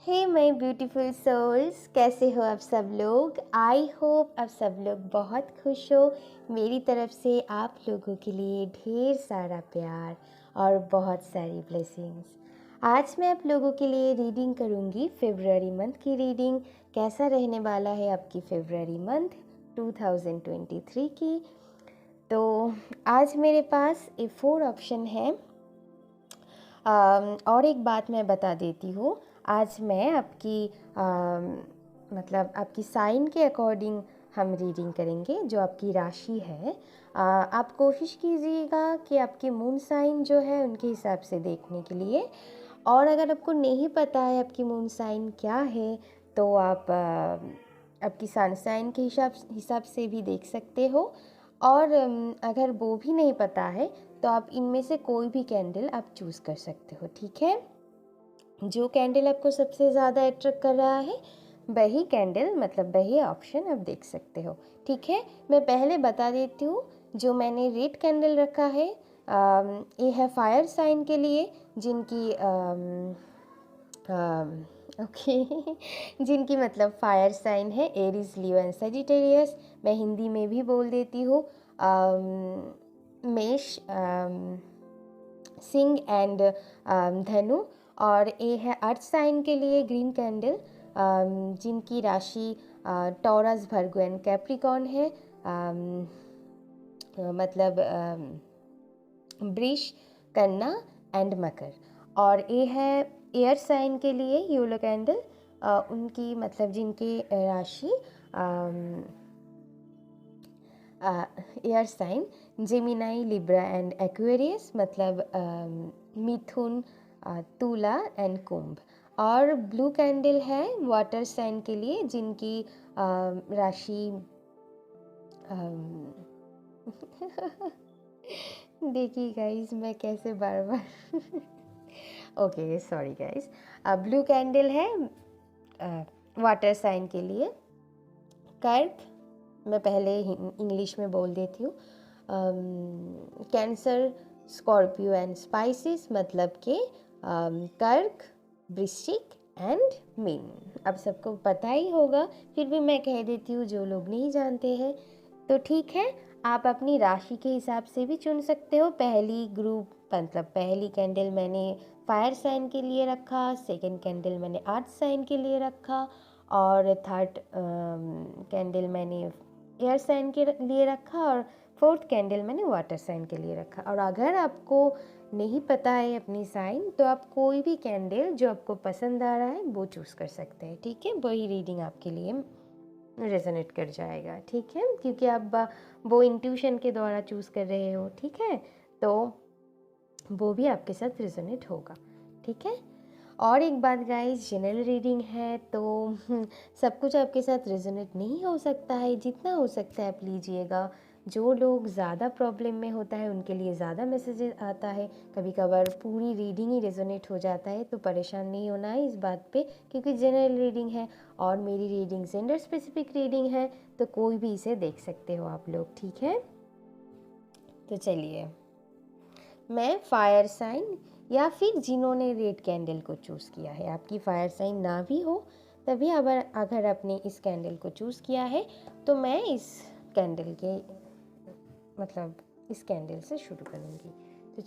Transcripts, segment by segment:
Hey my beautiful souls, कैसे हो आप सब लोग। आई होप आप सब लोग बहुत खुश हो। मेरी तरफ से आप लोगों के लिए ढेर सारा प्यार और बहुत सारी ब्लेसिंग्स। आज मैं आप लोगों के लिए रीडिंग करूंगी फेब्रुअरी मंथ की रीडिंग। कैसा रहने वाला है आपकी फेब्रुअरी मंथ 2023 की। तो आज मेरे पास ये 4 ऑप्शन है। और एक बात मैं बता देती हूँ, आज मैं आपकी मतलब आपकी साइन के अकॉर्डिंग हम रीडिंग करेंगे, जो आपकी राशि है। आप कोशिश कीजिएगा कि आपकी मून साइन जो है उनके हिसाब से देखने के लिए। और अगर आपको नहीं पता है आपकी मून साइन क्या है, तो आप आपकी सन साइन के हिसाब से भी देख सकते हो। और अगर वो भी नहीं पता है तो आप इनमें से कोई भी कैंडल आप चूज़ कर सकते हो, ठीक है। जो कैंडल आपको सबसे ज़्यादा अट्रैक्ट कर रहा है वही कैंडल, मतलब वही ऑप्शन आप देख सकते हो, ठीक है। मैं पहले बता देती हूँ, जो मैंने रेड कैंडल रखा है ये है फायर साइन के लिए, जिनकी ओके जिनकी मतलब फायर साइन है एरीज, लियो एंड सजिटेरियस। मैं हिंदी में भी बोल देती हूँ, मेष, सिंह एंड धनु। और ये है अर्थ साइन के लिए ग्रीन कैंडल, जिनकी राशि टॉरस, भर्गो एंड कैप्रिकॉर्न है। मतलब वृष, कन्या एंड मकर। और ये है एयर साइन के लिए येलो कैंडल, उनकी मतलब जिनकी राशि air sign Gemini, Libra and Aquarius, मतलब मिथुन, तुला एंड कुंभ। और ब्लू कैंडल है वाटर साइन के लिए, जिनकी राशि देखिए गाइस, मैं कैसे बार बार okay sorry guys. Blue candle है वाटर साइन के लिए कर्क, मैं पहले इंग्लिश में बोल देती हूँ। कैंसर, स्कॉर्पियो एंड स्पाइसिस, मतलब कि कर्क, वृश्चिक एंड मीन। अब सबको पता ही होगा, फिर भी मैं कह देती हूँ जो लोग नहीं जानते हैं। तो ठीक है, आप अपनी राशि के हिसाब से भी चुन सकते हो। पहली ग्रुप मतलब पहली कैंडल मैंने फायर साइन के लिए रखा, सेकंड कैंडल मैंने अर्थ साइन के लिए रखा, और थर्ड कैंडल मैंने एयर साइन के लिए रखा, और फोर्थ कैंडल मैंने वाटर साइन के लिए रखा। और अगर आपको नहीं पता है अपनी साइन, तो आप कोई भी कैंडल जो आपको पसंद आ रहा है वो चूज़ कर सकते हैं, ठीक है। वही रीडिंग आपके लिए रेजोनेट कर जाएगा, ठीक है, क्योंकि आप वो इंट्यूशन के द्वारा चूज़ कर रहे हो, ठीक है, तो वो भी आपके साथ रेजोनेट होगा, ठीक है। और एक बात गाइस, जनरल रीडिंग है तो सब कुछ आपके साथ रेजोनेट नहीं हो सकता है। जितना हो सकता है आप लीजिएगा। जो लोग ज़्यादा प्रॉब्लम में होता है उनके लिए ज़्यादा मैसेजेस आता है, कभी कभार पूरी रीडिंग ही रेजोनेट हो जाता है। तो परेशान नहीं होना है इस बात पे, क्योंकि जनरल रीडिंग है और मेरी रीडिंग जेंडर स्पेसिफिक रीडिंग है, तो कोई भी इसे देख सकते हो आप लोग, ठीक है। तो चलिए, मैं फायर साइन या फिर जिन्होंने रेड कैंडल को चूज़ किया है, आपकी फायर साइन ना भी हो तभी अगर आपने इस कैंडल को चूज़ किया है, तो मैं इस कैंडल के मतलब इस कैंडल से शुरू करूँगी। तो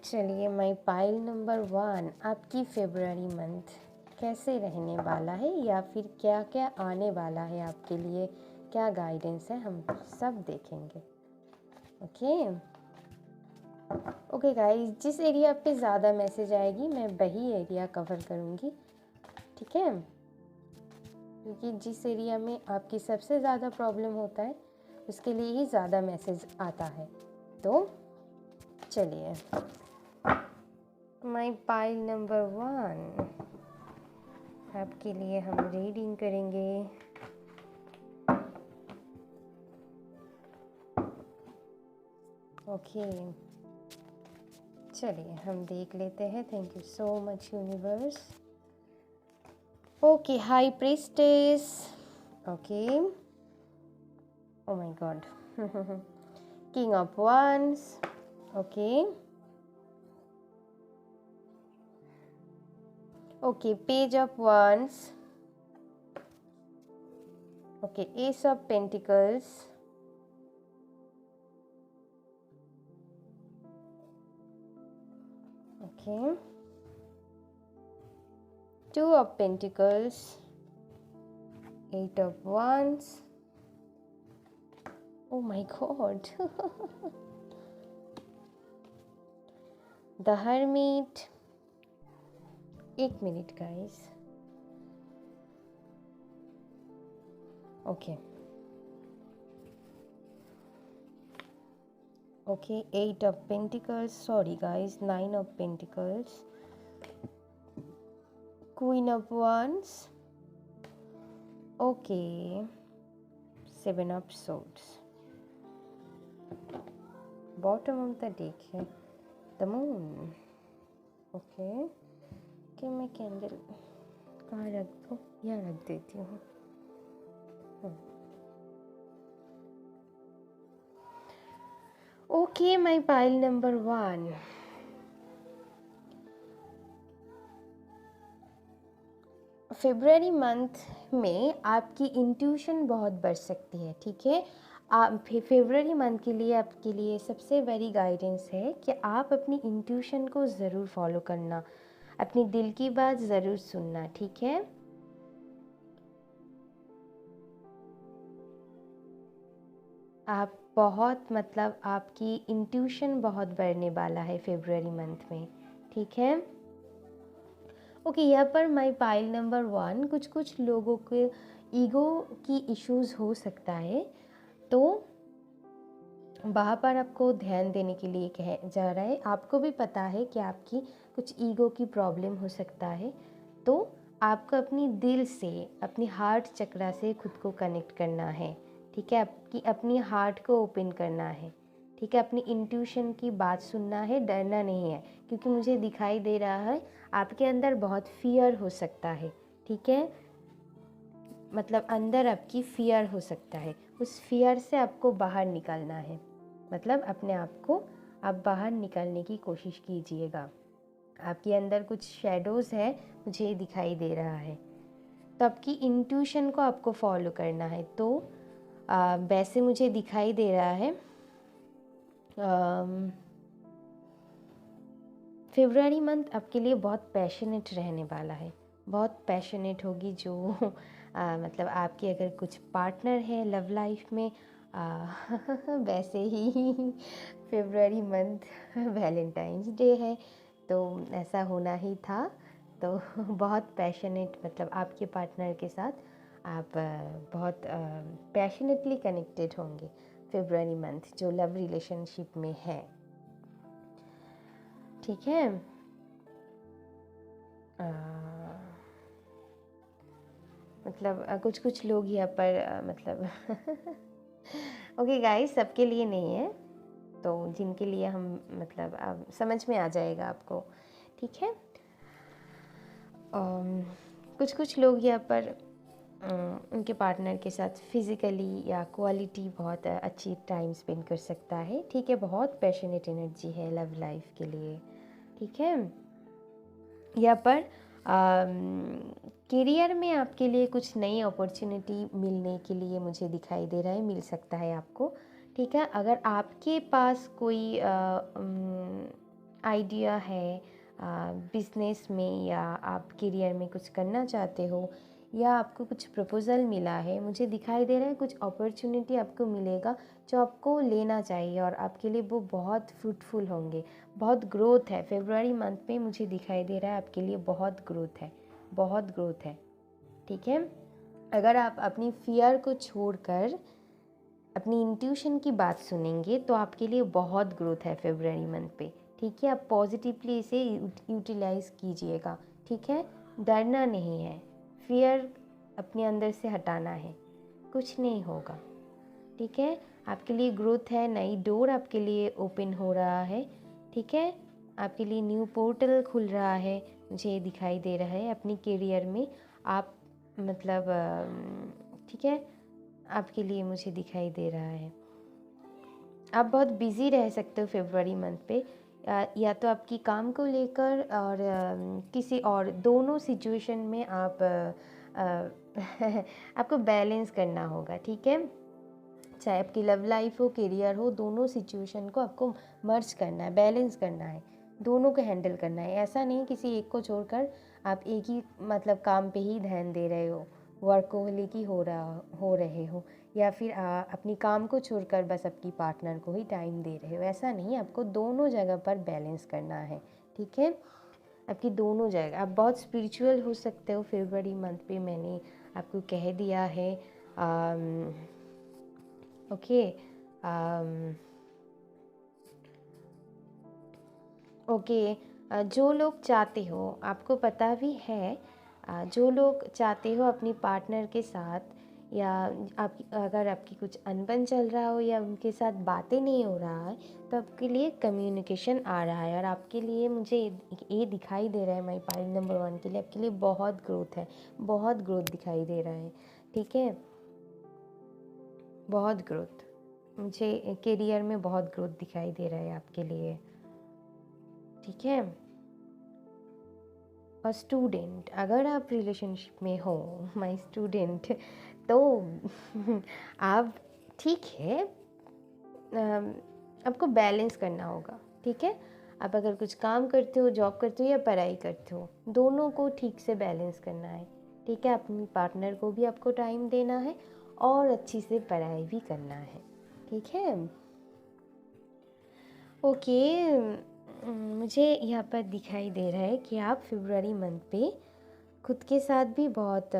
चलिए माय पाइल नंबर 1, आपकी फेब्रुअरी मंथ कैसे रहने वाला है, या फिर क्या क्या आने वाला है आपके लिए, क्या गाइडेंस है, हम सब देखेंगे। ओके गाइस, जिस एरिया पे ज़्यादा मैसेज आएगी मैं वही एरिया कवर करूँगी, ठीक है, क्योंकि जिस एरिया में आपकी सबसे ज़्यादा प्रॉब्लम होता है उसके लिए ही ज़्यादा मैसेज आता है। तो चलिए, माय पाइल नंबर 1, आपके लिए हम रीडिंग करेंगे। ओके चलिए, हम देख लेते हैं। Thank you so much universe. Okay, high priestess, okay, oh my God, king of wands, okay, Okay, Page of Wands. Okay, Ace of Pentacles. Okay. Two of Pentacles. Eight of Wands. Oh my God. The Hermit. एक minute guys. Okay. Okay, Eight of Pentacles. Sorry guys, Nine of Pentacles. Queen of Wands. Okay. Seven of Swords. Bottom of the deck है the moon. Okay. कि मैं candle कहाँ रख दूँ? यहाँ रख देती हूँ. Okay, my pile number 1. February month में आपकी इंट्यूशन बहुत बढ़ सकती है, ठीक है. आप फेब्रुअरी मंथ के लिए आपके लिए सबसे बड़ी गाइडेंस है कि आप अपनी इंट्यूशन को ज़रूर फॉलो करना, अपनी दिल की बात ज़रूर सुनना, ठीक है. आप बहुत मतलब आपकी इंट्यूशन बहुत बढ़ने वाला है फेब्रुअरी मंथ में, ठीक है. ओके, यहाँ पर माई पाइल नंबर 1, कुछ लोगों के ईगो की इश्यूज़ हो सकता है, तो वहाँ पर आपको ध्यान देने के लिए कहा जा रहा है. आपको भी पता है कि आपकी कुछ ईगो की प्रॉब्लम हो सकता है, तो आपको अपनी दिल से, अपनी हार्ट चक्रा से खुद को कनेक्ट करना है, ठीक है. आपकी अपनी हार्ट को ओपन करना है, ठीक है. अपनी इंट्यूशन की बात सुनना है, डरना नहीं है, क्योंकि मुझे दिखाई दे रहा है आपके अंदर बहुत फियर हो सकता है, ठीक है. मतलब अंदर आपकी फियर हो सकता है, उस फियर से आपको बाहर निकलना है. मतलब अपने आप को आप बाहर निकलने की कोशिश कीजिएगा. आपके अंदर कुछ शैडोज़ है, मुझे दिखाई दे रहा है, तो आपकी इंट्यूशन को आपको फॉलो करना है. तो वैसे मुझे दिखाई दे रहा है फेब्रुअरी मंथ आपके लिए बहुत पैशनेट रहने वाला है, बहुत पैशनेट होगी जो मतलब आपके अगर कुछ पार्टनर है लव लाइफ में, वैसे ही फेब्रुअरी मंथ वैलेंटाइंस डे है, तो ऐसा होना ही था. तो बहुत पैशनेट, मतलब आपके पार्टनर के साथ आप बहुत पैशनेटली कनेक्टेड होंगे फेब्रुअरी मंथ, जो लव रिलेशनशिप में है, ठीक है. मतलब कुछ लोग यहाँ पर मतलब ओके गाइस, सबके लिए नहीं है, तो जिनके लिए हम मतलब समझ में आ जाएगा आपको, ठीक है. कुछ लोग यहाँ पर उनके पार्टनर के साथ फिज़िकली या क्वालिटी बहुत अच्छी टाइम स्पेंड कर सकता है, ठीक है. बहुत पैशनेट एनर्जी है लव लाइफ के लिए, ठीक है. यहाँ पर करियर में आपके लिए कुछ नई अपॉर्चुनिटी मिलने के लिए मुझे दिखाई दे रहा है, मिल सकता है आपको, ठीक है. अगर आपके पास कोई आइडिया है बिजनेस में, या आप करियर में कुछ करना चाहते हो, या आपको कुछ प्रपोज़ल मिला है, मुझे दिखाई दे रहा है कुछ अपॉर्चुनिटी आपको मिलेगा जो आपको लेना चाहिए, और आपके लिए वो बहुत फ्रूटफुल होंगे. बहुत ग्रोथ है फेब्रुअरी मंथ में, मुझे दिखाई दे रहा है आपके लिए बहुत ग्रोथ है, बहुत ग्रोथ है, ठीक है. अगर आप अपनी फियर को छोड़कर अपनी इंट्यूशन की बात सुनेंगे तो आपके लिए बहुत ग्रोथ है फेब्रुअरी मंथ पे, ठीक है. आप पॉजिटिवली इसे यूटिलाइज़ कीजिएगा, ठीक है. डरना नहीं है, फियर अपने अंदर से हटाना है, कुछ नहीं होगा, ठीक है. आपके लिए ग्रोथ है, नई डोर आपके लिए ओपन हो रहा है, ठीक है. आपके लिए न्यू पोर्टल खुल रहा है, मुझे दिखाई दे रहा है अपनी करियर में. आप मतलब ठीक है, आपके लिए मुझे दिखाई दे रहा है आप बहुत बिज़ी रह सकते हो फेब्रुअरी मंथ पे. या तो आपकी काम को लेकर और किसी और, दोनों सिचुएशन में आप आपको बैलेंस करना होगा, ठीक है। चाहे आपकी लव लाइफ हो, करियर हो, दोनों सिचुएशन को आपको मर्ज करना है, बैलेंस करना है, दोनों को हैंडल करना है। ऐसा नहीं किसी एक को छोड़कर आप एक ही मतलब काम पे ही ध्यान दे रहे हो, वर्कोहलिक ही हो रहे हो, या फिर अपनी काम को छोड़कर बस अपनी पार्टनर को ही टाइम दे रहे हो। ऐसा नहीं, आपको दोनों जगह पर बैलेंस करना है, ठीक है। आपकी दोनों जगह आप बहुत स्पिरिचुअल हो सकते हो फरवरी मंथ पे, मैंने आपको कह दिया है। ओके ओके जो लोग चाहते हो, आपको पता भी है, जो लोग चाहते हो अपनी पार्टनर के साथ, या अगर आपकी कुछ अनबन चल रहा हो या उनके साथ बातें नहीं हो रहा है, तो आपके लिए कम्युनिकेशन आ रहा है। और आपके लिए मुझे ये दिखाई दे रहा है, माई पाइल नंबर 1 के लिए आपके लिए बहुत ग्रोथ है, बहुत ग्रोथ दिखाई दे रहा है, ठीक है। बहुत ग्रोथ, मुझे करियर में बहुत ग्रोथ दिखाई दे रहा है आपके लिए, ठीक है। और स्टूडेंट, अगर आप रिलेशनशिप में हो माय स्टूडेंट, तो आप, ठीक है, आपको बैलेंस करना होगा, ठीक है। आप अगर कुछ काम करते हो, जॉब करते हो या पढ़ाई करते हो, दोनों को ठीक से बैलेंस करना है, ठीक है। अपनी पार्टनर को भी आपको टाइम देना है और अच्छी से पढ़ाई भी करना है, ठीक है। ओके, मुझे यहाँ पर दिखाई दे रहा है कि आप फरवरी मंथ पे खुद के साथ भी बहुत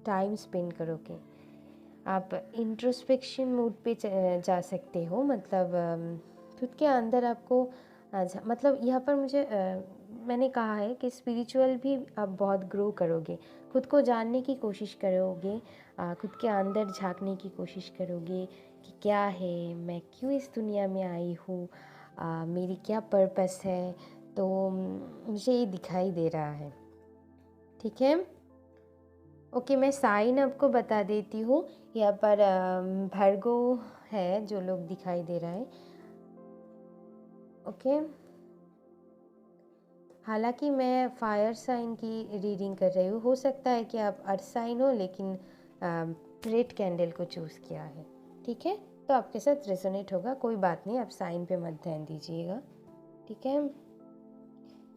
टाइम स्पेंड करोगे। आप इंट्रोस्पेक्शन मोड पे जा सकते हो, मतलब खुद के अंदर आपको मतलब यहाँ पर मुझे मैंने कहा है कि स्पिरिचुअल भी आप बहुत ग्रो करोगे, खुद को जानने की कोशिश करोगे, खुद के अंदर झांकने की कोशिश करोगे कि क्या है, मैं क्यों इस दुनिया में आई हूँ, मेरी क्या पर्पस है। तो मुझे ये दिखाई दे रहा है, ठीक है। ओके, मैं साइन आपको बता देती हूँ। यहाँ पर भर्गो है जो लोग दिखाई दे रहा है, ओके। हालांकि मैं फायर साइन की रीडिंग कर रही हूँ, हो सकता है कि आप अर्थ साइन हो, लेकिन रेड कैंडल को चूज़ किया है, ठीक है। तो आपके साथ रेजोनेट होगा, कोई बात नहीं, आप साइन पे मत ध्यान दीजिएगा, ठीक है।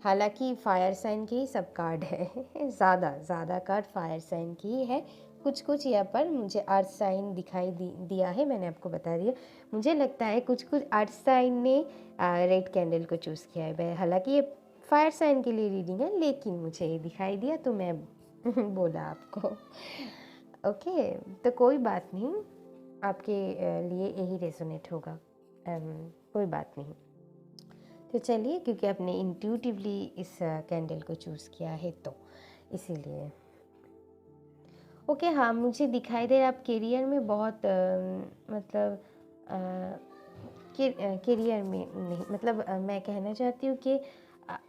हालांकि फायर साइन की ही सब कार्ड है ज़्यादा कार्ड फायर साइन की ही है। कुछ यहाँ पर मुझे अर्थ साइन दिखाई दिया है, मैंने आपको बता दिया। मुझे लगता है कुछ अर्थ साइन ने रेड कैंडल को चूज़ किया है। हालांकि ये फायर साइन के लिए रीडिंग है, लेकिन मुझे ये दिखाई दिया तो मैं बोला आपको, ओके। तो कोई बात नहीं, आपके लिए यही रेजोनेट होगा, कोई बात नहीं। तो चलिए, क्योंकि आपने इंट्यूटिवली इस कैंडल को चूज़ किया है तो इसीलिए, ओके। हाँ, मुझे दिखाई दे रहा है आप करियर में बहुत मतलब करियर में नहीं, मतलब मैं कहना चाहती हूँ कि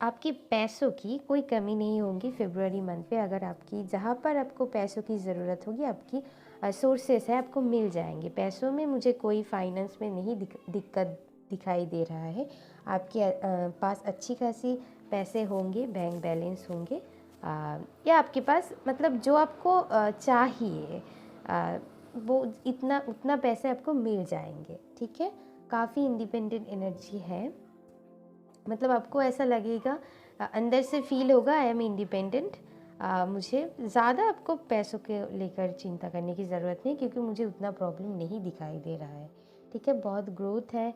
आपके पैसों की कोई कमी नहीं होगी फरवरी मंथ पे। अगर आपकी जहाँ पर आपको पैसों की ज़रूरत होगी, आपकी सोर्सेस है, आपको मिल जाएंगे। पैसों में मुझे कोई फाइनेंस में नहीं दिक्कत दिखाई दे रहा है। आपके पास अच्छी खासी पैसे होंगे, बैंक बैलेंस होंगे, या आपके पास मतलब जो आपको चाहिए वो उतना पैसे आपको मिल जाएंगे, ठीक है। काफ़ी इंडिपेंडेंट एनर्जी है, मतलब आपको ऐसा लगेगा, अंदर से फील होगा आई एम इंडिपेंडेंट। मुझे ज़्यादा आपको पैसों के लेकर चिंता करने की ज़रूरत नहीं, क्योंकि मुझे उतना प्रॉब्लम नहीं दिखाई दे रहा है, ठीक है। बहुत ग्रोथ है,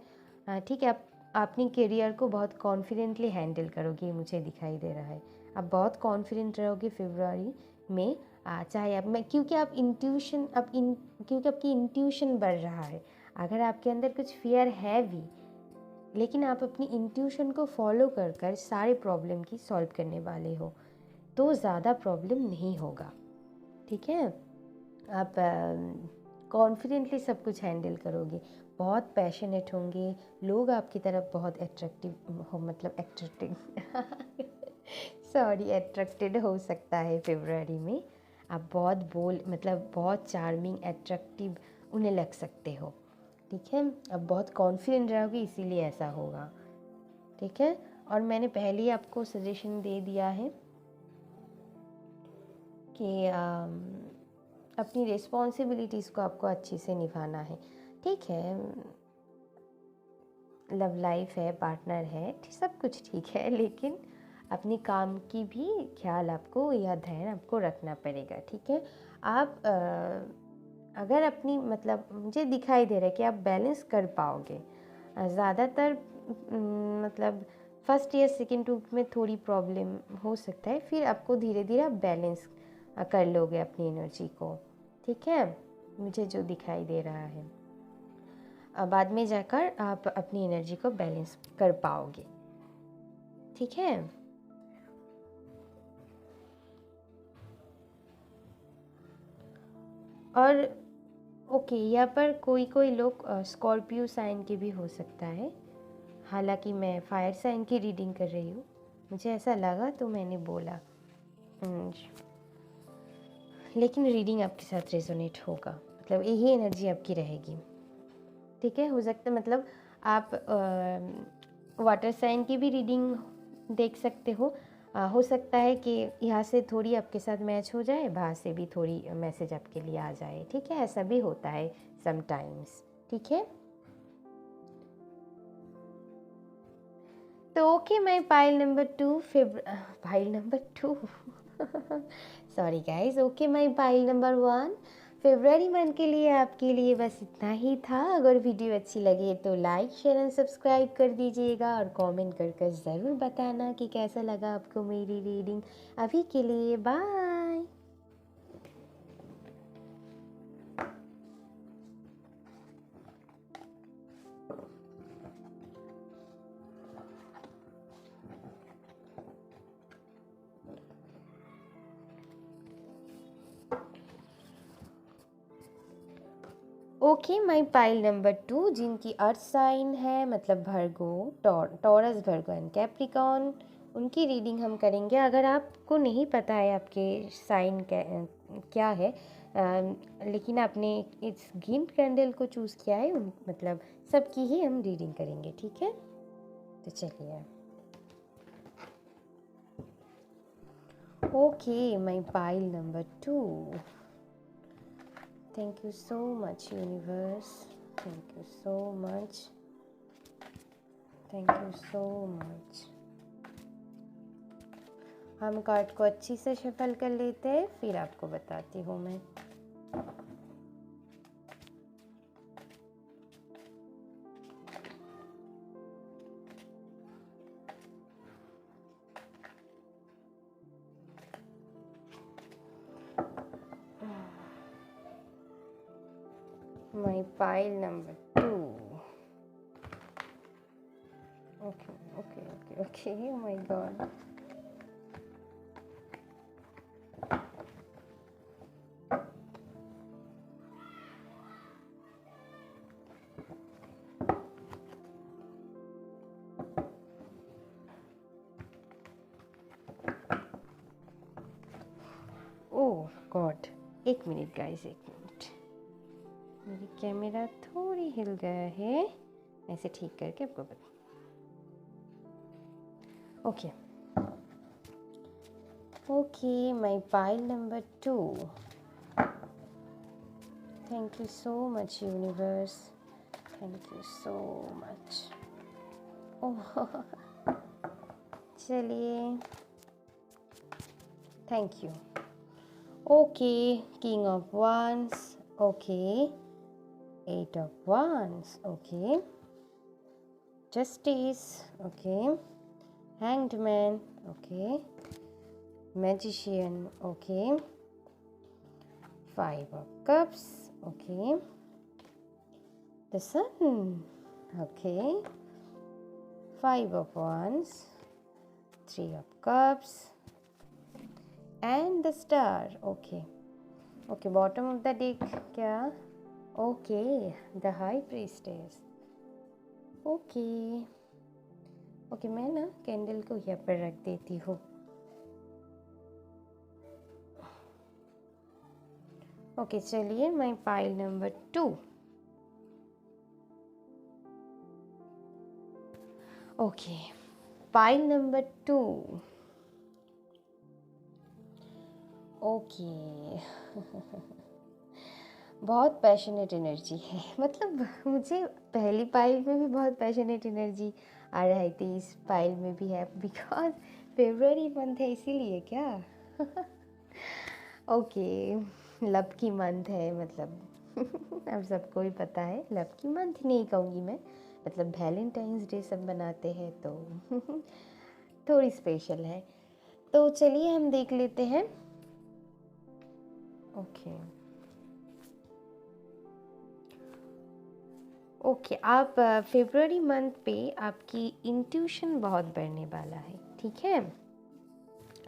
ठीक है। आप अपनी करियर को बहुत कॉन्फिडेंटली हैंडल करोगे, मुझे दिखाई दे रहा है। आप बहुत कॉन्फिडेंट रहोगे फरवरी में, चाहे आप मैं क्योंकि आप इंट्यूशन क्योंकि आपकी इंट्यूशन बढ़ रहा है। अगर आपके अंदर कुछ फियर है भी, लेकिन आप अपनी इंट्यूशन को फॉलो कर सारे प्रॉब्लम की सॉल्व करने वाले हो, तो ज़्यादा प्रॉब्लम नहीं होगा, ठीक है। आप कॉन्फिडेंटली सब कुछ हैंडल करोगे, बहुत पैशनेट होंगे, लोग आपकी तरफ बहुत अट्रैक्टिव हो, मतलब अट्रैक्टेड हो सकता है फरवरी में। आप बहुत मतलब बहुत चार्मिंग, अट्रैक्टिव उन्हें लग सकते हो, ठीक है। अब बहुत कॉन्फिडेंट रहोगे, इसीलिए ऐसा होगा, ठीक है। और मैंने पहले ही आपको सजेशन दे दिया है कि अपनी रिस्पॉन्सिबिलिटीज़ को आपको अच्छे से निभाना है, ठीक है। लव लाइफ है, पार्टनर है, सब कुछ ठीक है, लेकिन अपने काम की भी ख्याल आपको या ध्यान आपको रखना पड़ेगा, ठीक है। आप अगर अपनी मतलब मुझे दिखाई दे रहा है कि आप बैलेंस कर पाओगे। ज़्यादातर मतलब फर्स्ट या सेकेंड वीक में थोड़ी प्रॉब्लम हो सकता है, फिर आपको धीरे धीरे आप बैलेंस कर लोगे अपनी एनर्जी को, ठीक है, मुझे जो दिखाई दे रहा है। बाद में जाकर आप अपनी एनर्जी को बैलेंस कर पाओगे, ठीक है। और ओके, यहाँ पर कोई कोई लोग स्कॉर्पियो साइन के भी हो सकता है। हालांकि मैं फायर साइन की रीडिंग कर रही हूँ, मुझे ऐसा लगा तो मैंने बोला। लेकिन रीडिंग आपके साथ रेजोनेट होगा, मतलब यही एनर्जी आपकी रहेगी, ठीक है। हो सकता है मतलब आप वाटर साइन की भी रीडिंग देख सकते हो सकता है कि यहाँ से थोड़ी आपके साथ मैच हो जाए, बाहर से भी थोड़ी मैसेज आपके लिए आ जाए, ठीक है। ऐसा भी होता है समटाइम्स, ठीक है। तो okay, my pile number 2 pile number 2 sorry guys. Okay, my pile number 1 February month के लिए आपके लिए बस इतना ही था। अगर वीडियो अच्छी लगे तो लाइक शेयर एंड सब्सक्राइब कर दीजिएगा और कमेंट कर ज़रूर बताना कि कैसा लगा आपको मेरी रीडिंग। अभी के लिए bye. Okay, my pile number 2 जिनकी अर्थ साइन है, मतलब भर्गो, टॉरस, भर्गो एंड कैप्रिकॉर्न, उनकी रीडिंग हम करेंगे। अगर आपको नहीं पता है आपके साइन क्या है, लेकिन आपने इस ग्रीन कैंडल को चूज़ किया है, मतलब सबकी ही हम रीडिंग करेंगे, ठीक है। तो चलिए। Okay, my pile number 2, thank you so much universe, thank you so much, thank you so much। हम कार्ड को अच्छी से शफल कर लेते हैं, फिर आपको बताती हूँ मैं। My pile number 2, okay okay okay okay, my God. Oh God, एक मिनट गाइस, एक मिनट, मेरी कैमरा थोड़ी हिल गया है, ऐसे ठीक करके आपको बता। Okay okay, my pile number 2, thank you so much universe, thank you so much. Oh चलिए, thank you. Okay, king of wands, okay, 8 of wands, okay, justice, okay, hanged man, okay, magician, okay, 5 of cups, okay, the sun, okay, 5 of wands, 3 of cups and the star, okay, okay, bottom of the deck क्या, okay, the high priestess, okay okay, मैं ना candle को यहाँ पर रख देती हूँ। Okay चलिए, my pile number 2, okay pile number 2। Okay बहुत पैशनेट एनर्जी है, मतलब मुझे पहली पाइल में भी बहुत पैशनेट एनर्जी आ रही थी, इस पाइल में भी है, बिकॉज फेब्रुअरी मंथ है इसीलिए क्या। ओके लव की मंथ है, मतलब अब सबको ही पता है, लव की मंथ नहीं कहूँगी मैं, मतलब वैलेंटाइंस डे सब बनाते हैं तो थोड़ी स्पेशल है। तो चलिए हम देख लेते हैं। ओके आप फेब्रुअरी मंथ पे आपकी इंट्यूशन बहुत बढ़ने वाला है, ठीक है।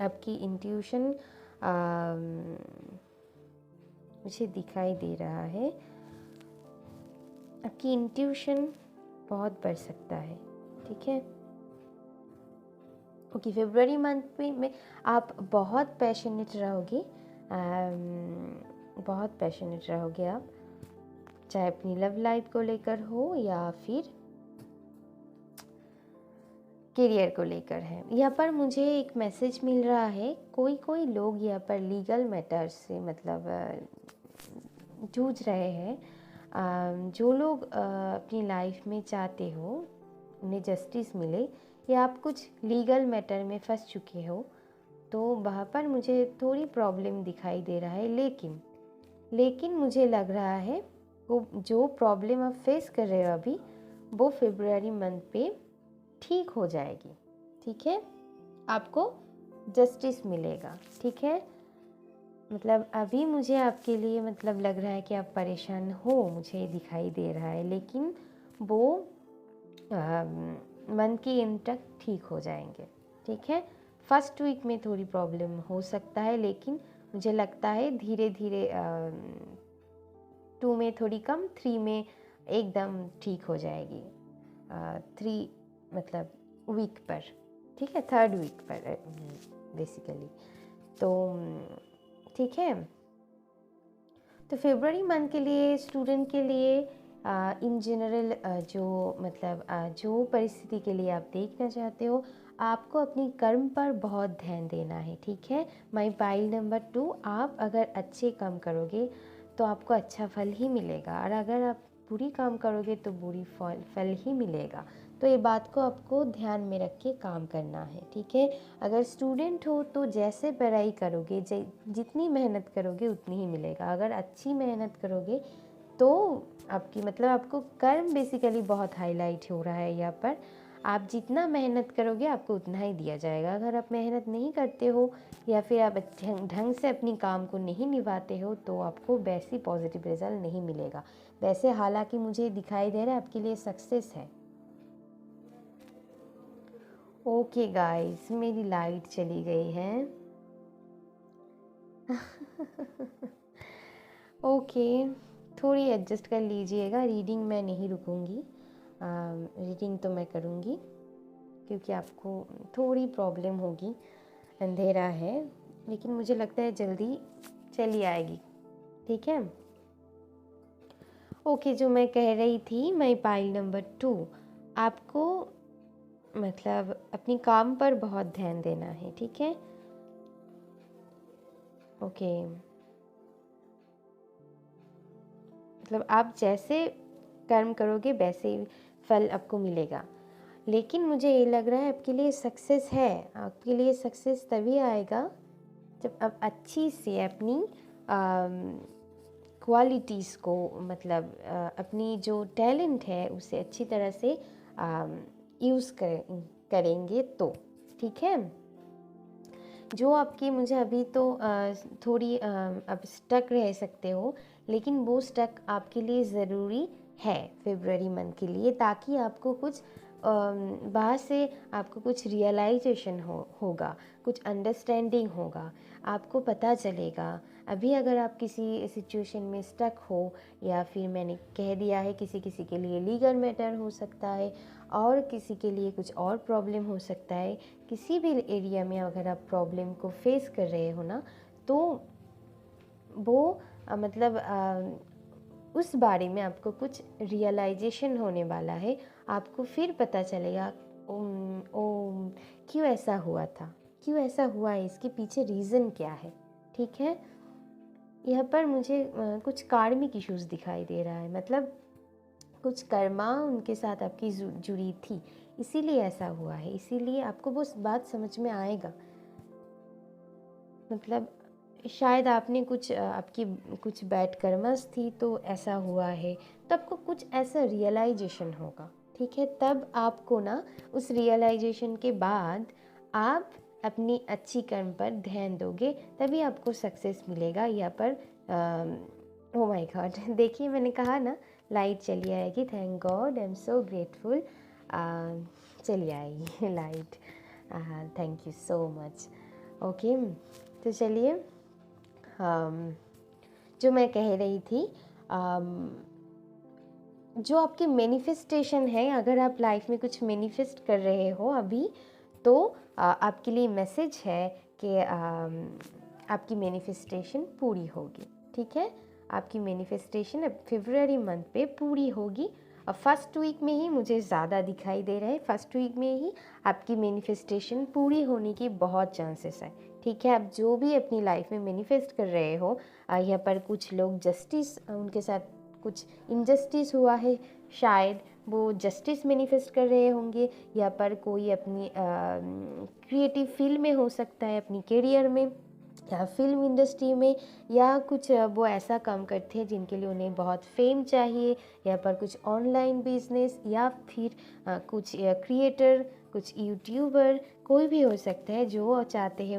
आपकी इंट्यूशन मुझे दिखाई दे रहा है, आपकी इंट्यूशन बहुत बढ़ सकता है, ठीक है। ओके फेब्रुअरी मंथ में आप बहुत पैशनेट रहोगे, बहुत पैशनेट रहोगे आप, चाहे अपनी लव लाइफ को लेकर हो या फिर करियर को लेकर है। यहाँ पर मुझे एक मैसेज मिल रहा है, कोई लोग यहाँ पर लीगल मैटर्स से मतलब जूझ रहे हैं। जो लोग अपनी लाइफ में चाहते हो उन्हें जस्टिस मिले, या आप कुछ लीगल मैटर में फंस चुके हो, तो वहाँ पर मुझे थोड़ी प्रॉब्लम दिखाई दे रहा है, लेकिन मुझे लग रहा है वो जो प्रॉब्लम आप फेस कर रहे हो अभी, वो फेब्रुअरी मंथ पे ठीक हो जाएगी, ठीक है। आपको जस्टिस मिलेगा, ठीक है। मतलब अभी मुझे आपके लिए मतलब लग रहा है कि आप परेशान हो, मुझे दिखाई दे रहा है, लेकिन वो मंथ की एंड तक ठीक हो जाएंगे, ठीक है। फर्स्ट वीक में थोड़ी प्रॉब्लम हो सकता है, लेकिन मुझे लगता है धीरे धीरे 2 में थोड़ी कम, 3 में एकदम ठीक हो जाएगी, 3 मतलब वीक पर, ठीक है, 3rd वीक पर बेसिकली। तो ठीक है, तो फेब्रुअरी मंथ के लिए स्टूडेंट के लिए इन जनरल जो मतलब जो परिस्थिति के लिए आप देखना चाहते हो, आपको अपनी कर्म पर बहुत ध्यान देना है, ठीक है। माई पाइल नंबर 2, आप अगर अच्छे काम करोगे तो आपको अच्छा फल ही मिलेगा, और अगर आप बुरी काम करोगे तो बुरी फल ही मिलेगा। तो ये बात को आपको ध्यान में रख के काम करना है, ठीक है। अगर स्टूडेंट हो तो जैसे पढ़ाई करोगे, जितनी मेहनत करोगे उतनी ही मिलेगा। अगर अच्छी मेहनत करोगे तो आपकी मतलब आपको कर्म बेसिकली बहुत हाईलाइट हो रहा है यहाँ पर, आप जितना मेहनत करोगे आपको उतना ही दिया जाएगा। अगर आप मेहनत नहीं करते हो या फिर आप ढंग से अपनी काम को नहीं निभाते हो तो आपको वैसी पॉजिटिव रिजल्ट नहीं मिलेगा। वैसे हालांकि मुझे दिखाई दे रहा है आपके लिए सक्सेस है। ओके गाइस, मेरी लाइट चली गई है। ओके थोड़ी एडजस्ट कर लीजिएगा, रीडिंग मैं नहीं रुकूंगी, रीडिंग तो मैं करूँगी क्योंकि आपको थोड़ी प्रॉब्लम होगी, अंधेरा है, लेकिन मुझे लगता है जल्दी चली आएगी, ठीक है। ओके जो मैं कह रही थी, माई पाइल नंबर 2, आपको मतलब अपनी काम पर बहुत ध्यान देना है, ठीक है। ओके मतलब आप जैसे कर्म करोगे वैसे ही फल आपको मिलेगा, लेकिन मुझे ये लग रहा है आपके लिए सक्सेस है। आपके लिए सक्सेस तभी आएगा जब आप अच्छी से अपनी क्वालिटीज़ को मतलब अपनी जो टैलेंट है उसे अच्छी तरह से यूज़ करेंगे तो, ठीक है। जो आपकी मुझे अभी तो थोड़ी अब स्टक रह सकते हो, लेकिन वो स्टक आपके लिए ज़रूरी है फेब्रुअरी मंथ के लिए, ताकि आपको कुछ बाहर से आपको कुछ रियलाइजेशन होगा, कुछ अंडरस्टैंडिंग होगा, आपको पता चलेगा। अभी अगर आप किसी सिचुएशन में स्टक हो, या फिर मैंने कह दिया है किसी किसी के लिए लीगल मैटर हो सकता है, और किसी के लिए कुछ और प्रॉब्लम हो सकता है, किसी भी एरिया में अगर आप प्रॉब्लम को फेस कर रहे हो ना, तो वो मतलब उस बारे में आपको कुछ रियलाइजेशन होने वाला है। आपको फिर पता चलेगा ओम ओम, क्यों ऐसा हुआ था, क्यों ऐसा हुआ है, इसके पीछे रीज़न क्या है। ठीक है, यहाँ पर मुझे कुछ कार्मिक इश्यूज दिखाई दे रहा है, मतलब कुछ कर्मा उनके साथ आपकी जुड़ी थी, इसीलिए ऐसा हुआ है, इसीलिए आपको वो बात समझ में आएगा। मतलब शायद आपने कुछ आपकी कुछ बैड कर्मस थी तो ऐसा हुआ है, तो आपको कुछ ऐसा रियलाइजेशन होगा। ठीक है, तब आपको ना उस रियलाइजेशन के बाद आप अपनी अच्छी कर्म पर ध्यान दोगे, तभी आपको सक्सेस मिलेगा। यहाँ पर ओ माय गॉड, देखिए मैंने कहा ना लाइट चली आएगी, thank God, I am so grateful. चली आएगी light, thank you so much. Okay, तो चलिए, जो मैं कह रही थी, जो आपके मैनिफेस्टेशन है, अगर आप लाइफ में कुछ मैनिफेस्ट कर रहे हो अभी, तो आपके लिए मैसेज है कि आपकी मैनिफेस्टेशन पूरी होगी। ठीक है, आपकी मैनिफेस्टेशन अब फरवरी मंथ पे पूरी होगी। और फर्स्ट वीक में ही मुझे ज़्यादा दिखाई दे रहा है, फर्स्ट वीक में ही आपकी मैनिफेस्टेशन पूरी होने की बहुत चांसेस है। ठीक है, आप जो भी अपनी लाइफ में मैनिफेस्ट कर रहे हो, यहाँ पर कुछ लोग जस्टिस, उनके साथ कुछ इनजस्टिस हुआ है, शायद वो जस्टिस मैनिफेस्ट कर रहे होंगे, या पर कोई अपनी क्रिएटिव फील्ड में हो सकता है, अपनी करियर में या फिल्म इंडस्ट्री में, या कुछ वो ऐसा काम करते हैं जिनके लिए उन्हें बहुत फेम चाहिए, या पर कुछ ऑनलाइन बिजनेस, या फिर कुछ क्रिएटर, कुछ यूट्यूबर, कोई भी हो सकता है जो चाहते हैं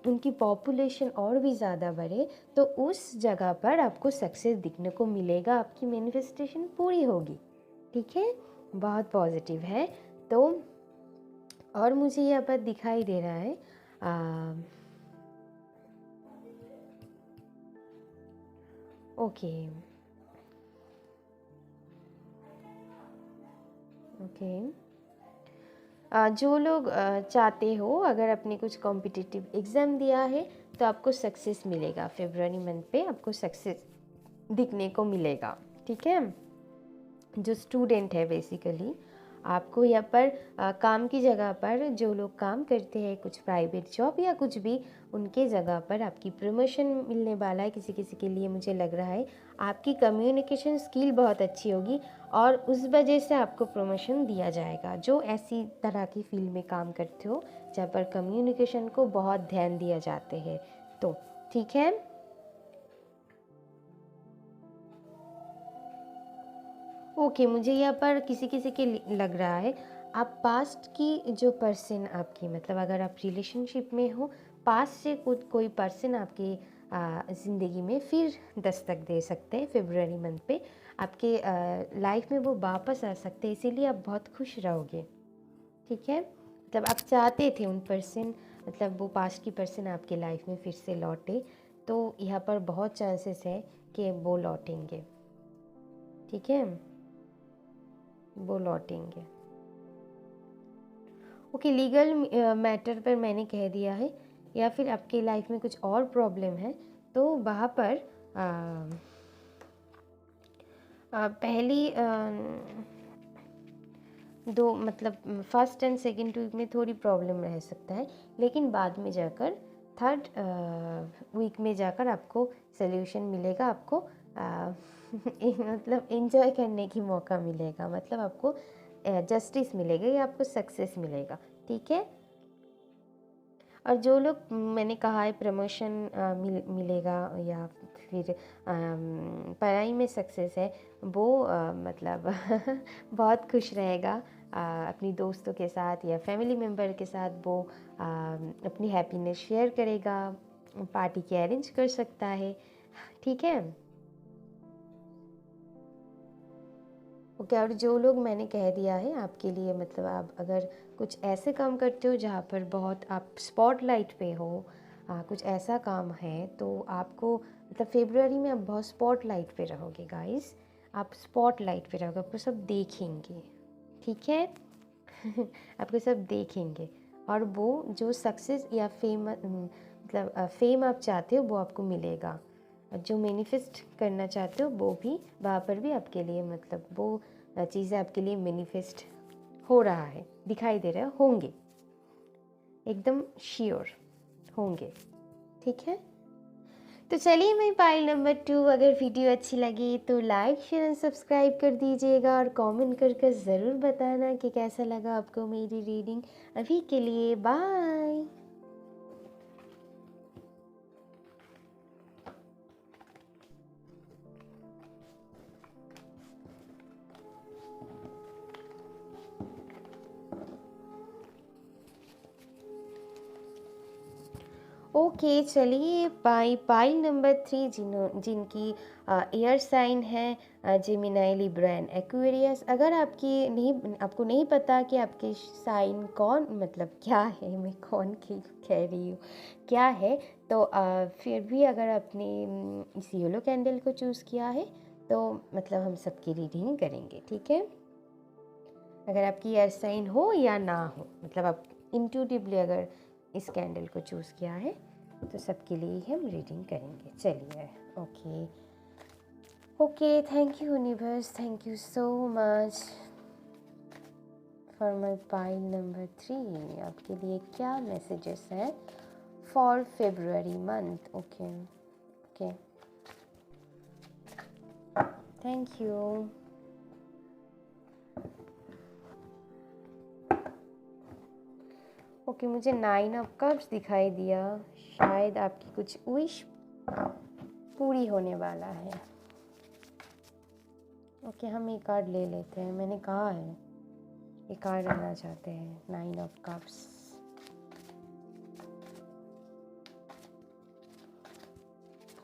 उनकी पॉपुलेशन और भी ज़्यादा बढ़े, तो उस जगह पर आपको सक्सेस दिखने को मिलेगा, आपकी मैनिफेस्टेशन पूरी होगी। ठीक है, बहुत पॉजिटिव है। तो और मुझे यहाँ पर दिखाई दे रहा है ओके ओके, जो लोग चाहते हो, अगर आपने कुछ कॉम्पिटिटिव एग्ज़ाम दिया है तो आपको सक्सेस मिलेगा, फरवरी मंथ पे आपको सक्सेस दिखने को मिलेगा। ठीक है, जो स्टूडेंट है बेसिकली, आपको यहाँ पर काम की जगह पर जो लोग काम करते हैं, कुछ प्राइवेट जॉब या कुछ भी, उनके जगह पर आपकी प्रमोशन मिलने वाला है। किसी किसी के लिए मुझे लग रहा है आपकी कम्युनिकेशन स्किल बहुत अच्छी होगी और उस वजह से आपको प्रमोशन दिया जाएगा। जो ऐसी तरह की फील्ड में काम करते हो जहाँ पर कम्युनिकेशन को बहुत ध्यान दिया जाते हैं, तो ठीक है। ओके, मुझे यहाँ पर किसी किसी के लग रहा है आप पास्ट की जो पर्सन आपकी, मतलब अगर आप रिलेशनशिप में हो, पास्ट से कोई पर्सन आपकी ज़िंदगी में फिर दस्तक दे सकते हैं फरवरी मंथ पे, आपके लाइफ में वो वापस आ सकते हैं, इसीलिए आप बहुत खुश रहोगे। ठीक है, मतलब आप चाहते थे उन पर्सन, मतलब वो पास्ट की पर्सन आपके लाइफ में फिर से लौटे, तो यहाँ पर बहुत चांसेस है कि वो लौटेंगे। ठीक है, वो लौटेंगे। ओके, लीगल मैटर पर मैंने कह दिया है, या फिर आपके लाइफ में कुछ और प्रॉब्लम है, तो वहाँ पर पहली दो, मतलब फर्स्ट एंड सेकंड वीक में थोड़ी प्रॉब्लम रह सकता है, लेकिन बाद में जाकर थर्ड वीक में जाकर आपको सल्यूशन मिलेगा, आपको मतलब एंजॉय करने की मौका मिलेगा, मतलब आपको जस्टिस मिलेगा या आपको सक्सेस मिलेगा। ठीक है, और जो लोग, मैंने कहा है प्रमोशन मिलेगा या फिर पढ़ाई में सक्सेस है, वो मतलब बहुत खुश रहेगा अपनी दोस्तों के साथ या फैमिली मेम्बर के साथ, वो अपनी हैप्पीनेस शेयर करेगा, पार्टी के अरेंज कर सकता है। ठीक है, ओके। और जो लोग, मैंने कह दिया है आपके लिए, मतलब आप अगर कुछ ऐसे काम करते हो जहाँ पर बहुत आप स्पॉटलाइट पे हो, कुछ ऐसा काम है, तो आपको मतलब फरवरी में आप बहुत स्पॉटलाइट पे रहोगे गाइस, आप स्पॉटलाइट पे रहोगे, आपको सब देखेंगे। ठीक है आपको सब देखेंगे, और वो जो सक्सेस या फेम, मतलब फेम आप चाहते हो वो आपको मिलेगा, जो मैनिफेस्ट करना चाहते हो वो भी, वहाँ पर भी आपके लिए, मतलब वो चीज़ें आपके लिए मैनिफेस्ट हो रहा है, दिखाई दे रहा है, होंगे, एकदम श्योर होंगे। ठीक है, तो चलिए मैं पाइल नंबर 2, अगर वीडियो अच्छी लगी तो लाइक शेयर एंड सब्सक्राइब कर दीजिएगा और कमेंट करके ज़रूर बताना कि कैसा लगा आपको मेरी रीडिंग। अभी के लिए बाय। ओके, चलिए पाइल नंबर 3, जिनकी एयर साइन है जेमिनाई, लिब्रा एंड एक्वेरियस। अगर आपको नहीं पता कि आपके साइन कौन, मतलब क्या है, मैं कौन की कह रही हूँ, क्या है, तो फिर भी अगर आपने इस येलो कैंडल को चूज़ किया है तो मतलब हम सबकी रीडिंग करेंगे। ठीक है, अगर आपकी एयर साइन हो या ना हो, मतलब आप इंट्यूटिवली अगर इस कैंडल को चूज़ किया है तो सबके लिए ही हम रीडिंग करेंगे। चलिए, okay okay, thank you universe, thank you so much for my pile number 3। आपके लिए क्या मैसेजेस हैं for February month? Okay okay, thank you. Okay, मुझे 9 ऑफ कप्स दिखाई दिया, शायद आपकी कुछ विश पूरी होने वाला है। ओके, हम एक कार्ड ले लेते हैं, मैंने कहा है ये कार्ड लेना चाहते हैं, 9 ऑफ कप्स।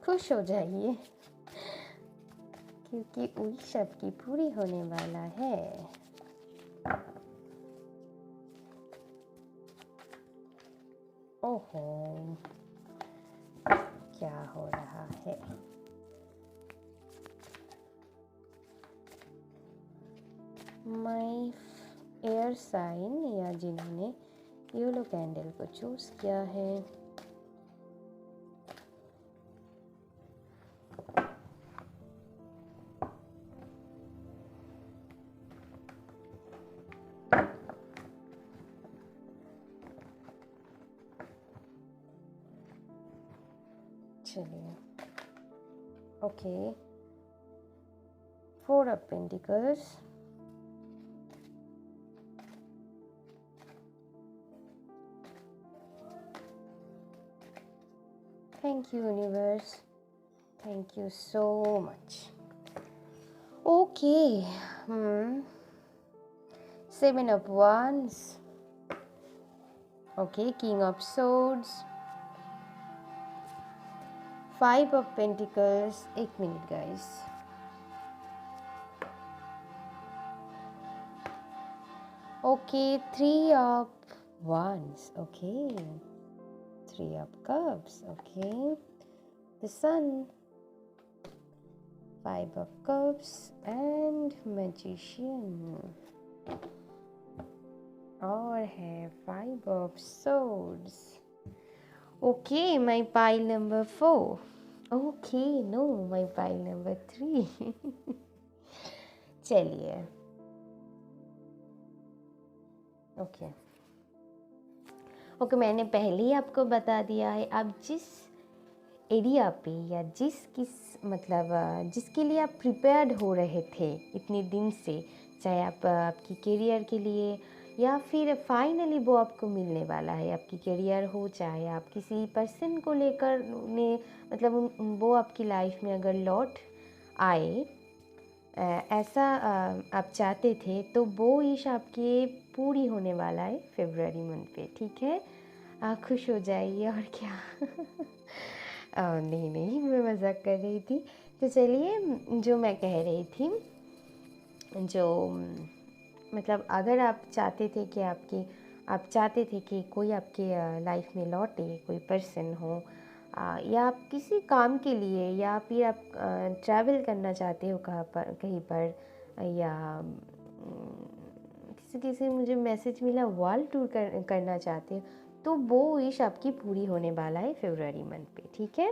खुश हो जाइए क्योंकि विश आपकी पूरी होने वाला है। ओहो, क्या हो रहा है? माय एयर साइन, या जिन्होंने येलो कैंडल को चूज किया है, चलिए। Okay, 4 of pentacles, thank you universe, thank you so much. Okay, 7 of wands, okay, king of swords, 5 of pentacles, एक minute guys, okay, 3 of wands, okay, 3 of cups, okay, the sun, 5 of cups and magician, और है 5 of swords. Okay, my pile number 4. Okay, no, my pile number 3. चलिए, okay, मैंने पहले ही आपको बता दिया है, आप जिस एरिया पे या जिसके लिए आप प्रिपेयर्ड हो रहे थे इतने दिन से, चाहे आप आपकी करियर के लिए या फिर फाइनली वो आपको मिलने वाला है, आपकी करियर हो, चाहे आप किसी पर्सन को लेकर मतलब वो आपकी लाइफ में अगर लौट आए, ऐसा आप चाहते थे, तो वो विश आपके पूरी होने वाला है फेब्रुअरी मंथ पे। ठीक है, खुश हो जाइए, और क्या। नहीं, मैं मजाक कर रही थी। तो चलिए, जो मैं कह रही थी, जो मतलब अगर आप चाहते थे कि कोई आपके लाइफ में लौटे, कोई पर्सन हो, या आप किसी काम के लिए, या फिर आप ट्रैवल करना चाहते हो कहीं पर, या किसी मुझे मैसेज मिला वर्ल्ड टूर करना चाहते हो, तो वो विश आपकी पूरी होने वाला है फरवरी मंथ पे। ठीक है,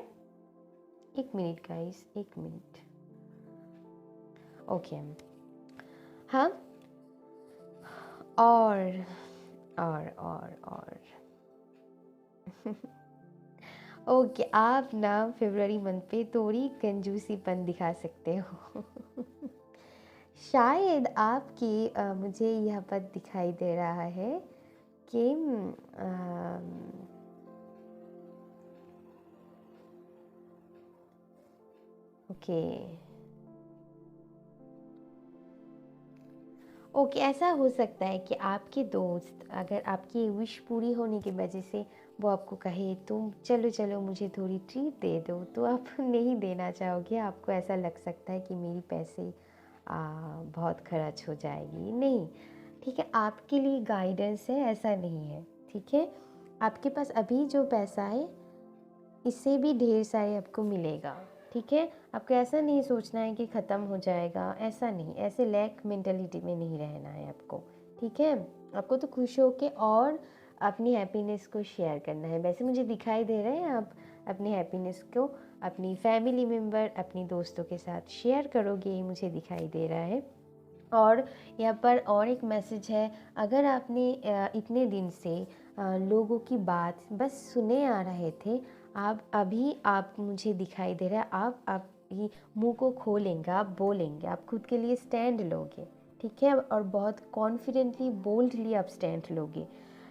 एक मिनट गाइस, एक मिनट। ओके, हाँ, और और ओके, आप ना फरवरी मंथ पे थोड़ी कंजूसीपन दिखा सकते हो। शायद आपकी मुझे यह पद दिखाई दे रहा है कि ओके ओके, ऐसा हो सकता है कि आपके दोस्त अगर आपकी विश पूरी होने की वजह से वो आपको कहे तुम चलो चलो मुझे थोड़ी ट्रीट दे दो, तो आप नहीं देना चाहोगे। आपको ऐसा लग सकता है कि मेरी पैसे बहुत खर्च हो जाएगी। नहीं, ठीक है, आपके लिए गाइडेंस है, ऐसा नहीं है। ठीक है, आपके पास अभी जो पैसा है इससे भी ढेर सारे आपको मिलेगा। ठीक है, आपको ऐसा नहीं सोचना है कि ख़त्म हो जाएगा, ऐसा नहीं, ऐसे लैक मेंटालिटी में नहीं रहना है आपको। ठीक है, आपको तो खुश हो के और अपनी हैप्पीनेस को शेयर करना है। वैसे मुझे दिखाई दे रहा है आप अपनी हैप्पीनेस को अपनी फैमिली मेम्बर, अपनी दोस्तों के साथ शेयर करोगे, ये मुझे दिखाई दे रहा है। और यहाँ पर और एक मैसेज है, अगर आपने इतने दिन से लोगों की बात बस सुने आ रहे थे, आप मुझे दिखाई दे रहा है आप ही मुंह को खोलेंगे, आप बोलेंगे, आप खुद के लिए स्टैंड लोगे। ठीक है, और बहुत कॉन्फिडेंटली बोल्डली आप स्टैंड लोगे।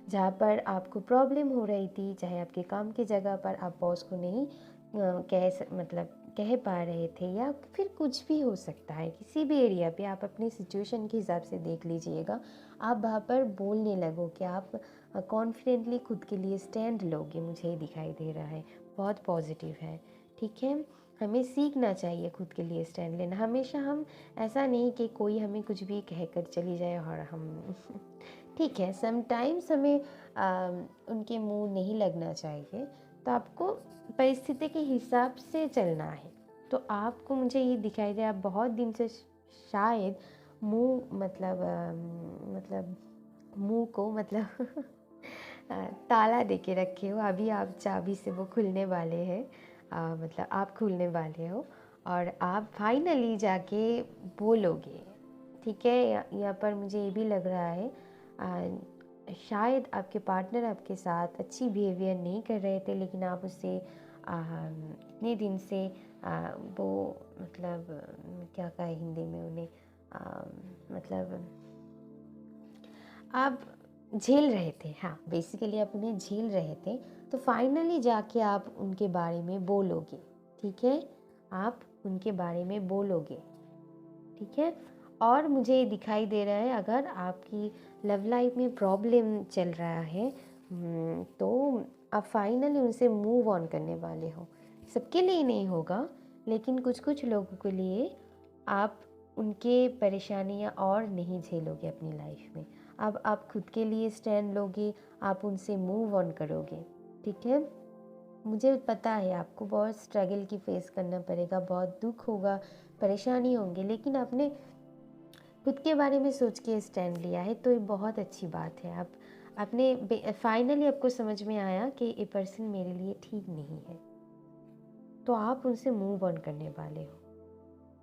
जहाँ पर आपको प्रॉब्लम हो रही थी, चाहे आपके काम की जगह पर आप बॉस को नहीं मतलब कह पा रहे थे, या फिर कुछ भी हो सकता है, किसी भी एरिया पे आप अपनी सिचुएशन के हिसाब से देख लीजिएगा। आप वहाँ पर बोलने लगोगे, आप कॉन्फिडेंटली खुद के लिए स्टैंड लोगे, मुझे ये दिखाई दे रहा है। बहुत पॉजिटिव है। ठीक है, हमें सीखना चाहिए खुद के लिए स्टैंड लेना। हमेशा हम ऐसा नहीं कि कोई हमें कुछ भी कहकर चली जाए और हम ठीक है, समटाइम्स हमें उनके मुंह नहीं लगना चाहिए, तो आपको परिस्थिति के हिसाब से चलना है। तो आपको मुझे ये दिखाई दे आप बहुत दिन से शायद मुंह मतलब मुंह को ताला दे के रखे हो, अभी आप चाबी से वो खुलने वाले हैं। मतलब आप खुलने वाले हो और आप फाइनली जाके बोलोगे। ठीक है, यहाँ पर मुझे ये भी लग रहा है शायद आपके पार्टनर आपके साथ अच्छी बिहेवियर नहीं कर रहे थे, लेकिन आप उससे इतने दिन से वो मतलब क्या कहा हिंदी में उन्हें, मतलब आप झेल रहे थे। हाँ, बेसिकली आप उन्हें झेल रहे थे, तो फाइनली जाके आप उनके बारे में बोलोगे। ठीक है, आप उनके बारे में बोलोगे। ठीक है, और मुझे ये दिखाई दे रहा है अगर आपकी लव लाइफ में प्रॉब्लम चल रहा है तो आप फाइनली उनसे मूव ऑन करने वाले हो। सबके लिए नहीं होगा, लेकिन कुछ कुछ लोगों के लिए आप उनके परेशानियां और नहीं झेलोगे अपनी लाइफ में। अब आप खुद के लिए स्टैंड लोगे, आप उनसे मूव ऑन करोगे। ठीक है, मुझे पता है आपको बहुत स्ट्रगल की फेस करना पड़ेगा, बहुत दुख होगा, परेशानी होंगे, लेकिन आपने खुद के बारे में सोच के स्टैंड लिया है, तो ये बहुत अच्छी बात है। आपने फाइनली आपको समझ में आया कि ये पर्सन मेरे लिए ठीक नहीं है, तो आप उनसे मूव ऑन करने वाले हो।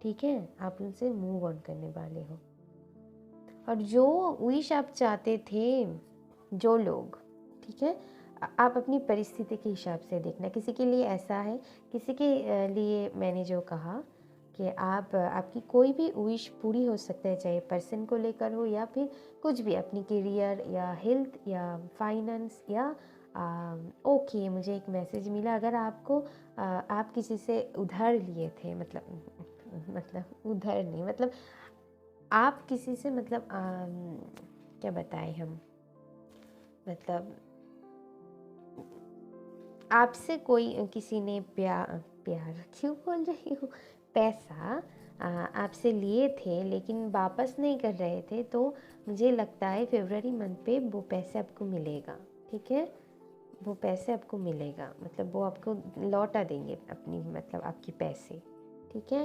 ठीक है, आप उनसे मूव ऑन करने वाले हो। और जो विश आप चाहते थे, जो लोग, ठीक है, आप अपनी परिस्थिति के हिसाब से देखना। किसी के लिए ऐसा है, किसी के लिए मैंने जो कहा कि आपकी कोई भी विश पूरी हो सकता है, चाहे पर्सन को लेकर हो या फिर कुछ भी, अपनी करियर या हेल्थ या फाइनेंस या ओके, मुझे एक मैसेज मिला, अगर आपको आप किसी से उधार लिए थे, मतलब उधार नहीं, मतलब आप किसी से क्या बताएं हम, मतलब आपसे कोई किसी ने प्यार क्यों बोल रही हूँ, पैसा आपसे लिए थे लेकिन वापस नहीं कर रहे थे, तो मुझे लगता है फरवरी मंथ पे वो पैसे आपको मिलेगा। ठीक है, वो पैसे आपको मिलेगा, मतलब वो आपको लौटा देंगे अपनी, मतलब आपके पैसे। ठीक है,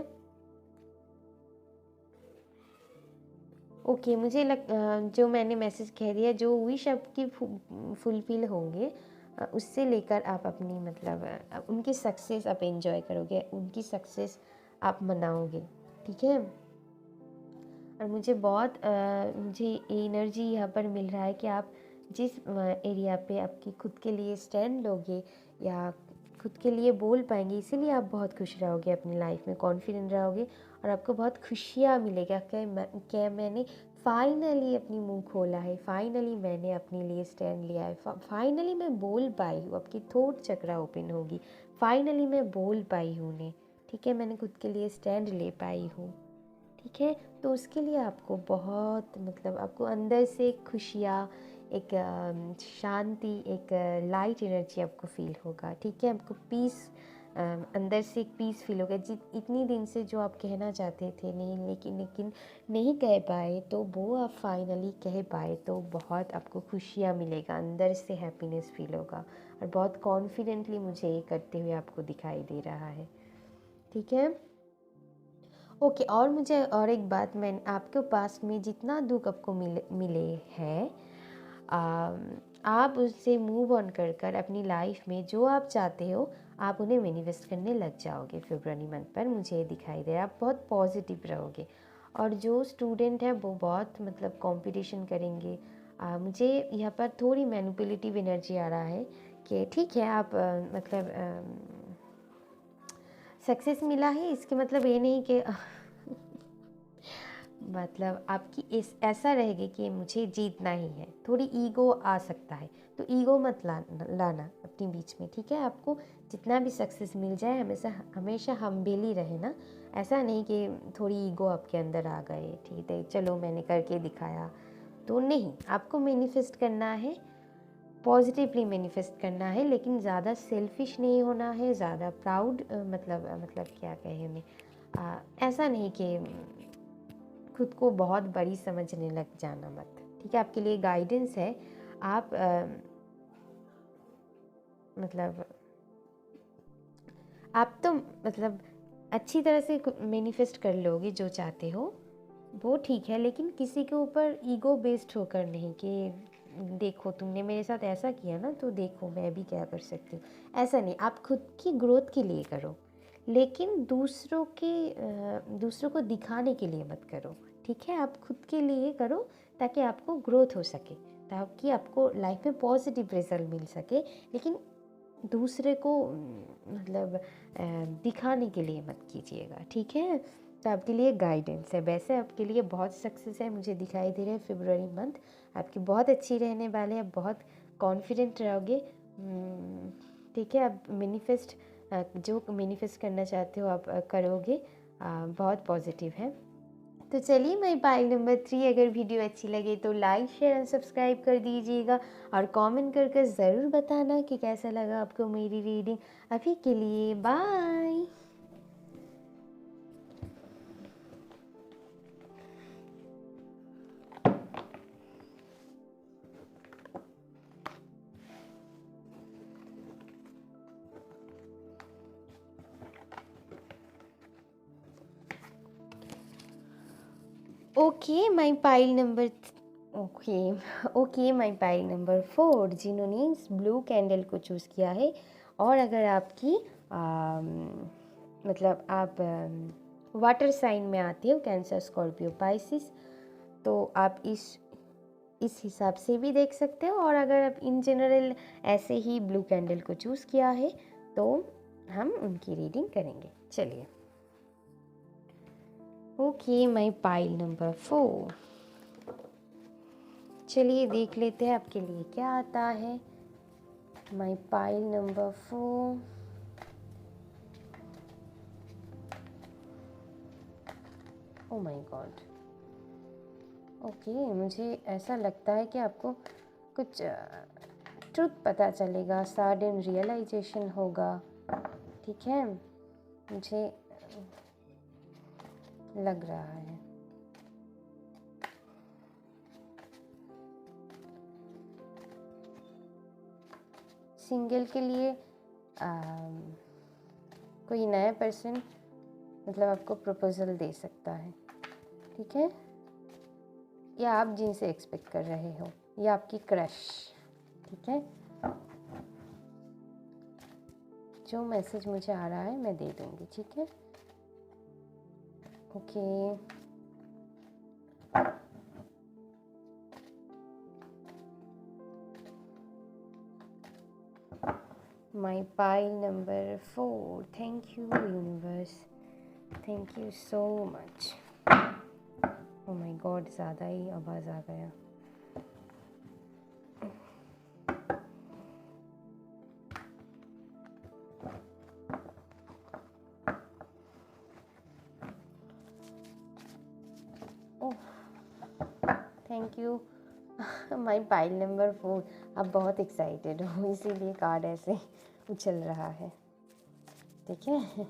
ओके, जो मैंने मैसेज कह दिया, जो विश आपकी फुलफिल होंगे, उससे लेकर आप अपनी उनकी सक्सेस आप एंजॉय करोगे, उनकी सक्सेस आप मनाओगे। ठीक है, और मुझे मुझे एनर्जी यहाँ पर मिल रहा है कि आप जिस एरिया पे आपकी खुद के लिए स्टैंड लोगे या खुद के लिए बोल पाएंगे, इसीलिए आप बहुत खुश रहोगे अपनी लाइफ में, कॉन्फिडेंट रहोगे और आपको बहुत खुशियाँ मिलेगा क्या मैंने फाइनली अपनी मुंह खोला है, फाइनली मैंने अपने लिए स्टैंड लिया है, फाइनली मैं बोल पाई हूँ, आपकी थोट चक्रा ओपन होगी, फाइनली मैं बोल पाई हूँ उन्हें, ठीक है, मैंने खुद के लिए स्टैंड ले पाई हूँ, ठीक है। तो उसके लिए आपको बहुत आपको अंदर से खुशियाँ, एक शांति, एक लाइट एनर्जी आपको फील होगा, ठीक है। आपको पीस, अंदर से एक पीस फील होगा। इतनी दिन से जो आप कहना चाहते थे नहीं, लेकिन नहीं कह पाए, तो वो आप फाइनली कह पाए, तो बहुत आपको खुशियाँ मिलेगा, अंदर से हैप्पीनेस फील होगा और बहुत कॉन्फिडेंटली मुझे ये करते हुए आपको दिखाई दे रहा है, ठीक है। ओके, और मुझे और एक बात, मैं आपके पास में जितना दुख आपको मिले हैं, आप उससे मूव ऑन कर अपनी लाइफ में जो आप चाहते हो आप उन्हें मैनिफेस्ट करने लग जाओगे। फरवरी मंथ पर मुझे ये दिखाई दे रहा है, आप बहुत पॉजिटिव रहोगे। और जो स्टूडेंट है वो बहुत कंपटीशन करेंगे। मुझे यहाँ पर थोड़ी मैनिपुलेटिव एनर्जी आ रहा है कि ठीक है, आप सक्सेस मिला है, इसके मतलब ये नहीं कि आपकी ऐसा रहेगी कि मुझे जीतना ही है, थोड़ी ईगो आ सकता है, तो ईगो मत लाना अपने बीच में, ठीक है। आपको जितना भी सक्सेस मिल जाए हमेशा हम्बल ही रहे ना, ऐसा नहीं कि थोड़ी ईगो आपके अंदर आ गए, ठीक है चलो मैंने करके दिखाया, तो नहीं, आपको मैनिफेस्ट करना है, पॉजिटिवली मैनिफेस्ट करना है, लेकिन ज़्यादा सेल्फिश नहीं होना है, ज़्यादा प्राउड क्या कहें हमें, ऐसा नहीं कि खुद को बहुत बड़ी समझने लग जाना मत, ठीक है। आपके लिए गाइडेंस है, आप आप तो अच्छी तरह से मैनिफेस्ट कर लोगे जो चाहते हो, वो ठीक है, लेकिन किसी के ऊपर ईगो बेस्ड होकर नहीं कि देखो तुमने मेरे साथ ऐसा किया ना, तो देखो मैं भी क्या कर सकती हूँ, ऐसा नहीं। आप खुद की ग्रोथ के लिए करो, लेकिन दूसरों को दिखाने के लिए मत करो, ठीक है। आप खुद के लिए करो ताकि आपको ग्रोथ हो सके, ताकि आपको लाइफ में पॉजिटिव रिजल्ट मिल सके, लेकिन दूसरे को दिखाने के लिए मत कीजिएगा, ठीक है। तो आपके लिए गाइडेंस है, वैसे आपके लिए बहुत सक्सेस है, मुझे दिखाई दे रहा है फरवरी मंथ आपकी बहुत अच्छी रहने वाले हैं, बहुत कॉन्फिडेंट रहोगे, ठीक है। आप जो मैनिफेस्ट करना चाहते हो आप करोगे, बहुत पॉजिटिव है। तो चलिए, मैं पाइल नंबर 3, अगर वीडियो अच्छी लगे तो लाइक शेयर एंड सब्सक्राइब कर दीजिएगा और कमेंट करके ज़रूर बताना कि कैसा लगा आपको मेरी रीडिंग। अभी के लिए bye. Okay my pile number my pile number 4, जिन्होंने इस ब्लू कैंडल को चूज़ किया है, और अगर आपकी आप वाटर साइन में आते हो, कैंसर, स्कॉर्पियो, पाइसिस, तो आप इस हिसाब से भी देख सकते हो, और अगर आप इन जनरल ऐसे ही ब्लू कैंडल को चूज़ किया है तो हम उनकी रीडिंग करेंगे। चलिए, ओके माय पाइल नंबर 4, चलिए देख लेते हैं आपके लिए क्या आता है। My pile number 4, oh my God, okay, मुझे ऐसा लगता है कि आपको कुछ ट्रुथ पता चलेगा, सडन रियलाइजेशन होगा, ठीक है, मुझे लग रहा है। सिंगल के लिए कोई नया पर्सन आपको प्रपोजल दे सकता है, ठीक है, या आप जिनसे एक्सपेक्ट कर रहे हो, या आपकी क्रश, ठीक है। जो मैसेज मुझे आ रहा है मैं दे दूँगी, ठीक है। Okay, My pile number 4. Thank you, universe. Thank you so much. Oh my God, ज़्यादा ही आवाज़ आ गया. Oh, thank you. My pile number 4. अब बहुत एक्साइटेड हूँ, इसीलिए कार्ड ऐसे उछल रहा है. ठीक है.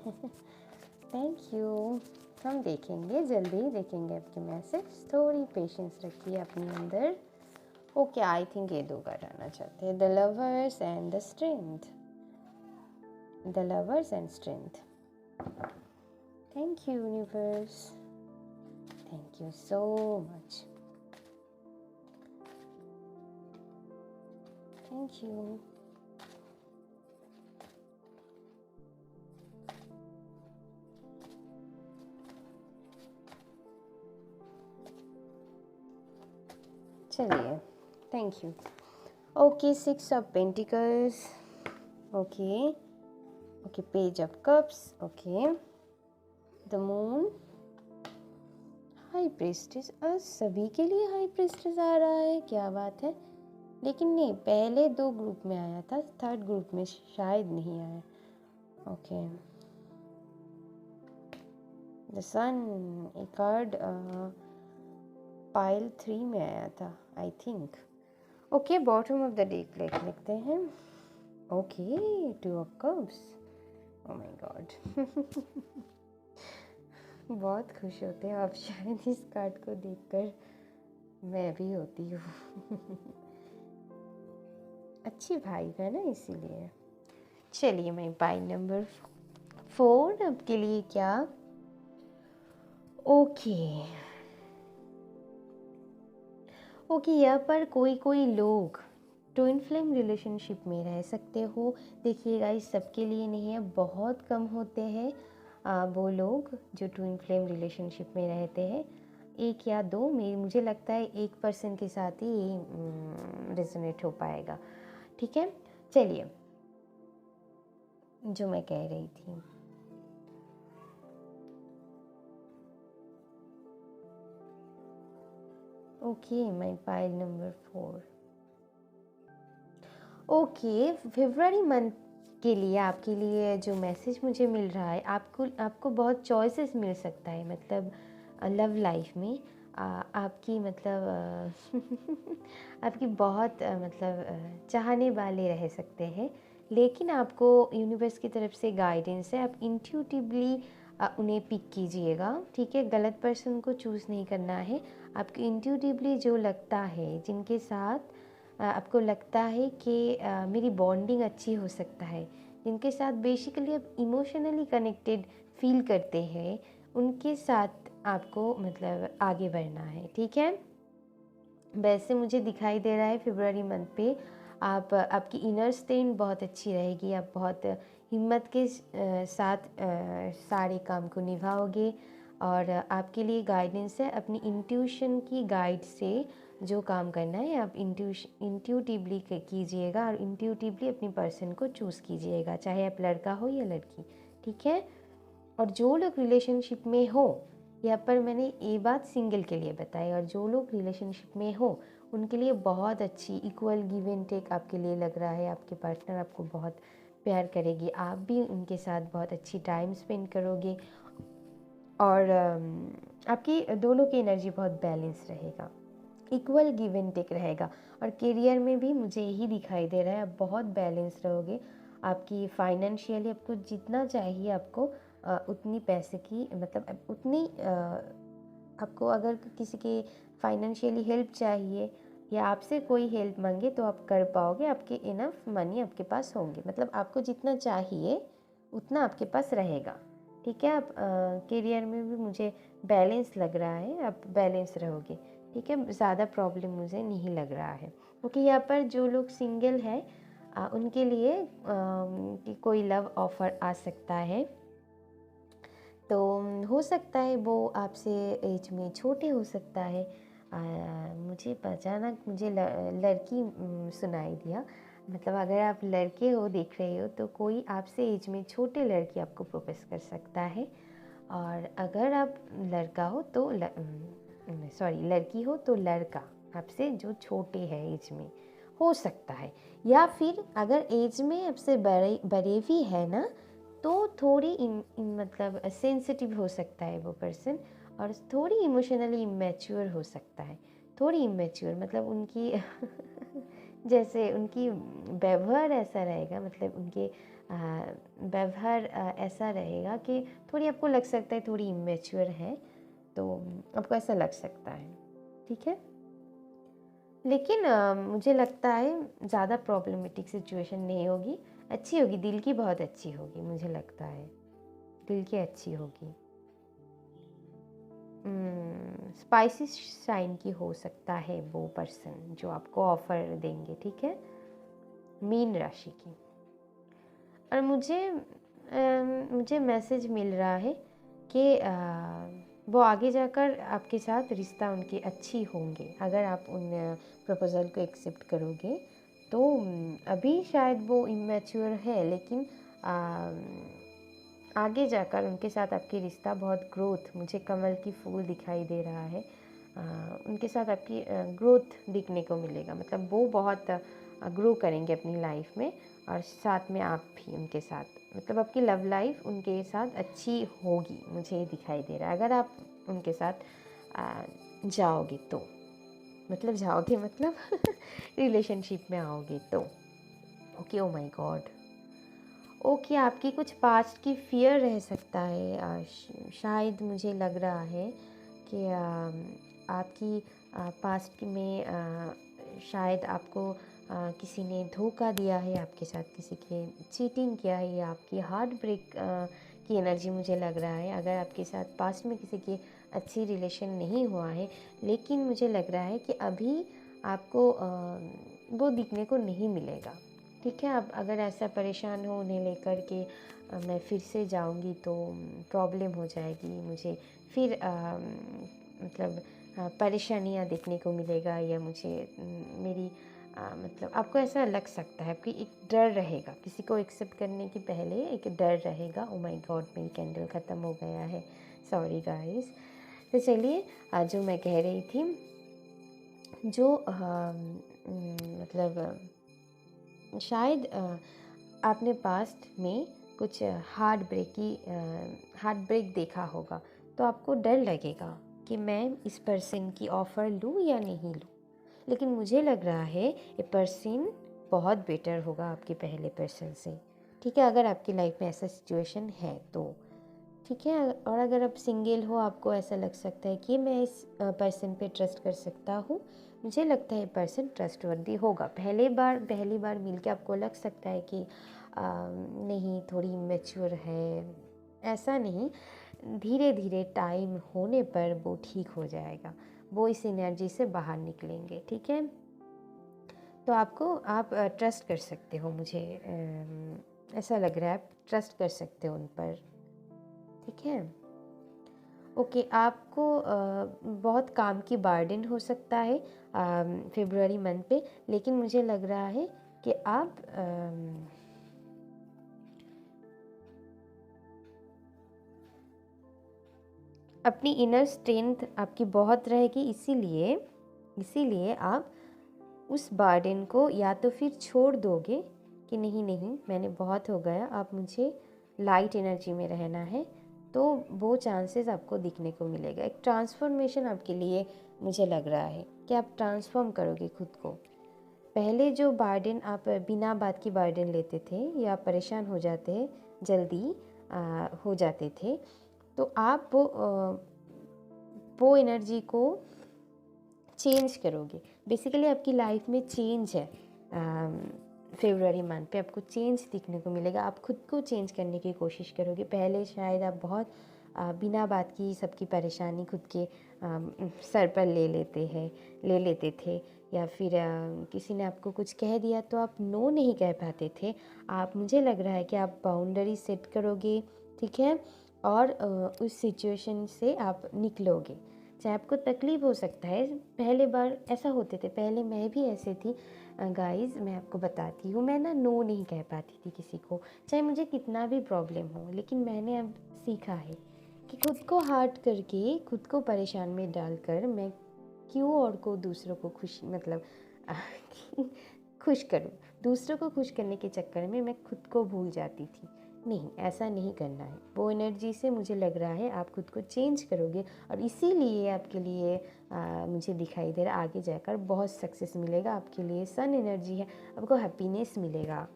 Thank you. हम देखेंगे, जल्दी देखेंगे आपके मैसेज. थोड़ी पेशेंस रखिए अपने अंदर. ओके, आई थिंक ये दो कार्ड आना चाहते हैं. The lovers and the strength. The lovers and strength. Thank you universe. Thank you so much. Thank you. चलिए, thank you. Okay, 6 of pentacles. Okay okay, page of cups. Okay, the moon. High priestess. सभी के लिए high priestess आ रहा है, क्या बात है. लेकिन नहीं, पहले 2 ग्रुप में आया था, थर्ड ग्रुप में शायद नहीं आया. ओके, द सन. एक कार्ड पाइल 3 में आया था, I think. Okay, bottom of the deck लिखते हैं. Okay, 2 of cups. Oh my God. बहुत खुश होते हैं आप शायद इस कार्ड को देखकर. मैं भी होती हूँ. अच्छी भाई है ना, इसीलिए. चलिए, मैं पाइल नंबर 4 आपके लिए क्या. ओके ओके, यहाँ पर कोई लोग ट्विन फ्लेम रिलेशनशिप में रह सकते हो. देखिएगा, इस सबके लिए नहीं है, बहुत कम होते हैं वो लोग जो ट्विन फ्लेम रिलेशनशिप में रहते हैं. 1 या 2, मुझे लगता है 1% के साथ ही रेजोनेट हो पाएगा. ठीक है, चलिए, जो मैं कह रही थी. Okay, my pile number 4. Okay, February month के लिए आपके लिए जो मैसेज मुझे मिल रहा है, आपको बहुत चॉइसेस मिल सकता है. मतलब लव लाइफ में आपकी मतलब आपकी बहुत मतलब चाहने वाले रह सकते हैं. लेकिन आपको यूनिवर्स की तरफ से गाइडेंस है, आप इंट्यूटिवली उन्हें पिक कीजिएगा. ठीक है, गलत पर्सन को चूज़ नहीं करना है. आपको इंट्यूटिवली जो लगता है, जिनके साथ आपको लगता है कि मेरी बॉन्डिंग अच्छी हो सकता है, जिनके साथ बेसिकली आप इमोशनली कनेक्टेड फील करते हैं, उनके साथ आपको मतलब आगे बढ़ना है. ठीक है, वैसे मुझे दिखाई दे रहा है फरवरी मंथ पे आपकी इनर स्ट्रेंथ बहुत अच्छी रहेगी. आप बहुत हिम्मत के साथ सारे काम को निभाओगे. और आपके लिए गाइडेंस है, अपनी इंट्यूशन की गाइड से जो काम करना है आप इंट्यूटिवली कीजिएगा. और इंट्यूटिवली अपनी पर्सन को चूज़ कीजिएगा, चाहे आप लड़का हो या लड़की. ठीक है, और जो लोग रिलेशनशिप में हो, यहाँ पर मैंने ये बात सिंगल के लिए बताई, और जो लोग रिलेशनशिप में हो उनके लिए बहुत अच्छी इक्वल गिव एंड टेक आपके लिए लग रहा है. आपके पार्टनर आपको बहुत प्यार करेगी, आप भी उनके साथ बहुत अच्छी टाइम स्पेंड करोगे. और आपकी दोनों की एनर्जी बहुत बैलेंस रहेगा, इक्वल गिव एंड टेक रहेगा. और करियर में भी मुझे यही दिखाई दे रहा है, आप बहुत बैलेंस रहोगे. आपकी फाइनेंशियली आपको जितना चाहिए, आपको उतनी पैसे की मतलब उतनी आपको अगर किसी की फाइनेंशियली हेल्प चाहिए या आपसे कोई हेल्प मांगे तो आप कर पाओगे. आपके इनफ मनी आपके पास होंगे, मतलब आपको जितना चाहिए उतना आपके पास रहेगा. ठीक है, आप करियर में भी मुझे बैलेंस लग रहा है, आप बैलेंस रहोगे. ठीक है, ज़्यादा प्रॉब्लम मुझे नहीं लग रहा है. क्योंकि यहाँ पर जो लोग सिंगल है उनके लिए कि कोई लव ऑफ़र आ सकता है. तो हो सकता है वो आपसे एज में छोटे हो सकता है. मुझे अचानक मुझे लड़की सुनाई दिया. मतलब अगर आप लड़के हो देख रहे हो तो कोई आपसे एज में छोटे लड़की आपको प्रपोज कर सकता है, और अगर आप लड़का हो तो सॉरी लड़की हो तो लड़का आपसे जो छोटे हैं एज में हो सकता है, या फिर अगर एज में आपसे बड़े बड़े भी है ना तो थोड़ी मतलब सेंसिटिव हो सकता है वो पर्सन, और थोड़ी इमोशनली इमेच्योर हो सकता है। थोड़ी इमेच्योर मतलब उनकी जैसे उनकी व्यवहार ऐसा रहेगा, मतलब उनके व्यवहार ऐसा रहेगा कि थोड़ी आपको लग सकता है थोड़ी इमेच्योर है, तो आपको ऐसा लग सकता है, ठीक है। लेकिन मुझे लगता है ज़्यादा प्रॉब्लमेटिक सिचुएशन नहीं होगी, अच्छी होगी, दिल की बहुत अच्छी होगी, मुझे लगता है दिल की अच्छी होगी। स्पाइसी साइन की हो सकता है वो पर्सन जो आपको ऑफर देंगे, ठीक है, मीन राशि की। और मुझे मैसेज मिल रहा है कि वो आगे जाकर आपके साथ रिश्ता उनकी अच्छी होंगे अगर आप उन प्रपोज़ल को एक्सेप्ट करोगे। तो अभी शायद वो इमेच्योर है, लेकिन आगे जाकर उनके साथ आपकी रिश्ता बहुत ग्रोथ, मुझे कमल की फूल दिखाई दे रहा है, उनके साथ आपकी ग्रोथ दिखने को मिलेगा, मतलब वो बहुत ग्रो करेंगे अपनी लाइफ में, और साथ में आप भी उनके साथ, मतलब आपकी लव लाइफ उनके साथ अच्छी होगी, मुझे दिखाई दे रहा है अगर आप उनके साथ जाओगे तो, मतलब जाओगे मतलब रिलेशनशिप में आओगे तो। Okay, oh my God, okay, आपकी कुछ पास्ट की फियर रह सकता है, शायद मुझे लग रहा है कि आपकी पास्ट में शायद आपको किसी ने धोखा दिया है, आपके साथ किसी के चीटिंग किया है, या आपकी हार्ट ब्रेक की एनर्जी मुझे लग रहा है। अगर आपके साथ पास्ट में किसी की अच्छी रिलेशन नहीं हुआ है, लेकिन मुझे लग रहा है कि अभी आपको वो दिखने को नहीं मिलेगा, ठीक है। अब अगर ऐसा परेशान हो उन्हें लेकर के मैं फिर से जाऊंगी तो प्रॉब्लम हो जाएगी, मुझे फिर मतलब परेशानियाँ देखने को मिलेगा, या मुझे मेरी मतलब आपको ऐसा लग सकता है, आपकी एक डर रहेगा, किसी को एक्सेप्ट करने के पहले एक डर रहेगा। ओ माय गॉड, मेरी कैंडल ख़त्म हो गया है, सॉरी गाइस। तो चलिए, जो मैं कह रही थी, जो मतलब शायद आपने पास्ट में कुछ हार्ट ब्रेक देखा होगा, तो आपको डर लगेगा कि मैं इस पर्सन की ऑफ़र लूँ या नहीं लूँ, लेकिन मुझे लग रहा है ये पर्सन बहुत बेटर होगा आपके पहले पर्सन से, ठीक है, अगर आपकी लाइफ में ऐसा सिचुएशन है तो, ठीक है। और अगर आप सिंगल हो, आपको ऐसा लग सकता है कि मैं इस पर्सन पे ट्रस्ट कर सकता हूँ, मुझे लगता है पर्सन ट्रस्टवर्दी होगा। पहली बार मिल के आपको लग सकता है कि नहीं, थोड़ी मैच्योर है, ऐसा नहीं, धीरे धीरे टाइम होने पर वो ठीक हो जाएगा, वो इस एनर्जी से बाहर निकलेंगे, ठीक है। तो आप ट्रस्ट कर सकते हो, मुझे ऐसा लग रहा है आप ट्रस्ट कर सकते हो उन पर, ठीक है। ओके, आपको बहुत काम की बर्डन हो सकता है फरवरी मंथ पे, लेकिन मुझे लग रहा है कि आप अपनी इनर स्ट्रेंथ आपकी बहुत रहेगी, इसीलिए आप उस बर्डन को या तो फिर छोड़ दोगे कि नहीं नहीं मैंने बहुत हो गया, आप मुझे लाइट एनर्जी में रहना है, तो वो चांसेस आपको दिखने को मिलेगा। एक ट्रांसफॉर्मेशन आपके लिए मुझे लग रहा है कि आप ट्रांसफॉर्म करोगे खुद को। पहले जो बर्डन आप बिना बात की बर्डन लेते थे या परेशान हो जाते जल्दी हो जाते थे, तो आप वो एनर्जी को चेंज करोगे। बेसिकली आपकी लाइफ में चेंज है, फरवरी मंथ पे आपको चेंज दिखने को मिलेगा, आप खुद को चेंज करने की कोशिश करोगे। पहले शायद आप बहुत बिना बात की सबकी परेशानी खुद के सर पर ले लेते थे, या फिर किसी ने आपको कुछ कह दिया तो आप नो नहीं कह पाते थे। आप, मुझे लग रहा है कि आप बाउंड्री सेट करोगे, ठीक है, और उस सिचुएशन से आप निकलोगे, चाहे आपको तकलीफ़ हो सकता है, पहले बार ऐसा होते थे, पहले मैं भी ऐसे थी गाइज़, मैं आपको बताती हूँ, मैं ना नो नहीं कह पाती थी किसी को, चाहे मुझे कितना भी प्रॉब्लम हो। लेकिन मैंने अब सीखा है कि खुद को हर्ट करके, खुद को परेशान में डालकर मैं क्यों और को दूसरों को खुश मतलब खुश करूँ। दूसरों को खुश करने के चक्कर में मैं खुद को भूल जाती थी। नहीं, ऐसा नहीं करना है। वो एनर्जी से मुझे लग रहा है आप खुद को चेंज करोगे और इसीलिए आपके लिए मुझे दिखाई दे रहा है आगे जाकर बहुत सक्सेस मिलेगा आपके लिए। सन एनर्जी है, आपको हैप्पीनेस मिलेगा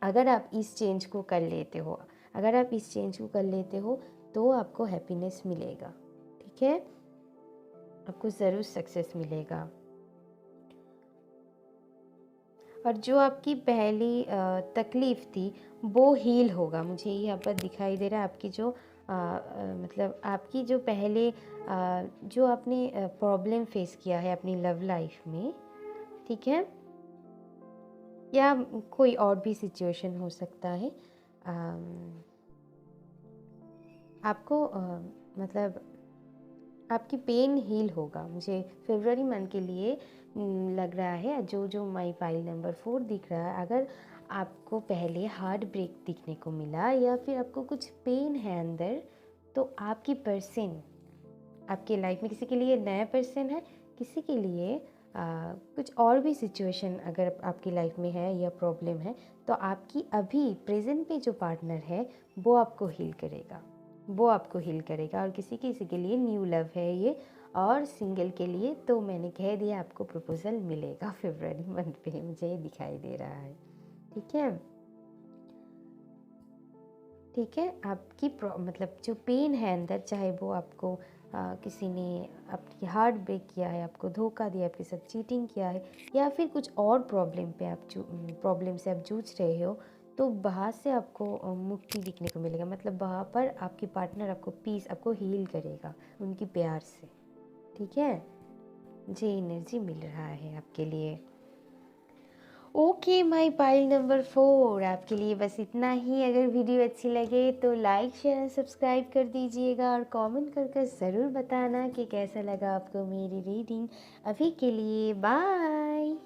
अगर आप इस चेंज को कर लेते हो। अगर आप इस चेंज को कर लेते हो तो आपको हैप्पीनेस मिलेगा, ठीक है? आपको ज़रूर सक्सेस मिलेगा। और जो आपकी पहली तकलीफ़ थी वो हील होगा। मुझे यहाँ पर दिखाई दे रहा है आपकी जो मतलब आपकी जो पहले जो आपने प्रॉब्लम फेस किया है अपनी लव लाइफ में, ठीक है? या कोई और भी सिचुएशन हो सकता है। आपको मतलब आपकी पेन हील होगा। मुझे फरवरी मंथ के लिए लग रहा है, जो माई पाइल नंबर 4 दिख रहा है, अगर आपको पहले हार्ट ब्रेक दिखने को मिला या फिर आपको कुछ पेन है अंदर, तो आपकी पर्सन आपके लाइफ में किसी के लिए नया पर्सन है, किसी के लिए कुछ और भी सिचुएशन अगर आपकी लाइफ में है या प्रॉब्लम है, तो आपकी अभी प्रेजेंट पे जो पार्टनर है वो आपको हील करेगा, वो आपको हील करेगा। और किसी किसी के लिए न्यू लव है ये, और सिंगल के लिए तो मैंने कह दिया आपको प्रपोजल मिलेगा फरवरी मंथ पे, मुझे ये दिखाई दे रहा है, ठीक है? ठीक है, आपकी मतलब जो पेन है अंदर, चाहे वो आपको किसी ने आपकी हार्ट ब्रेक किया है, आपको धोखा दिया, आपके साथ चीटिंग किया है, या फिर कुछ और प्रॉब्लम से आप जूझ रहे हो, तो वहाँ से आपको मुक्ति दिखने को मिलेगा। मतलब वहाँ पर आपके पार्टनर आपको पीस, आपको हील करेगा उनकी प्यार से, ठीक है? मुझे एनर्जी मिल रहा है आपके लिए। ओके माई पाइल नंबर 4, आपके लिए बस इतना ही। अगर वीडियो अच्छी लगे तो लाइक शेयर एंड सब्सक्राइब कर दीजिएगा और कमेंट करके ज़रूर बताना कि कैसा लगा आपको मेरी रीडिंग। अभी के लिए बाय।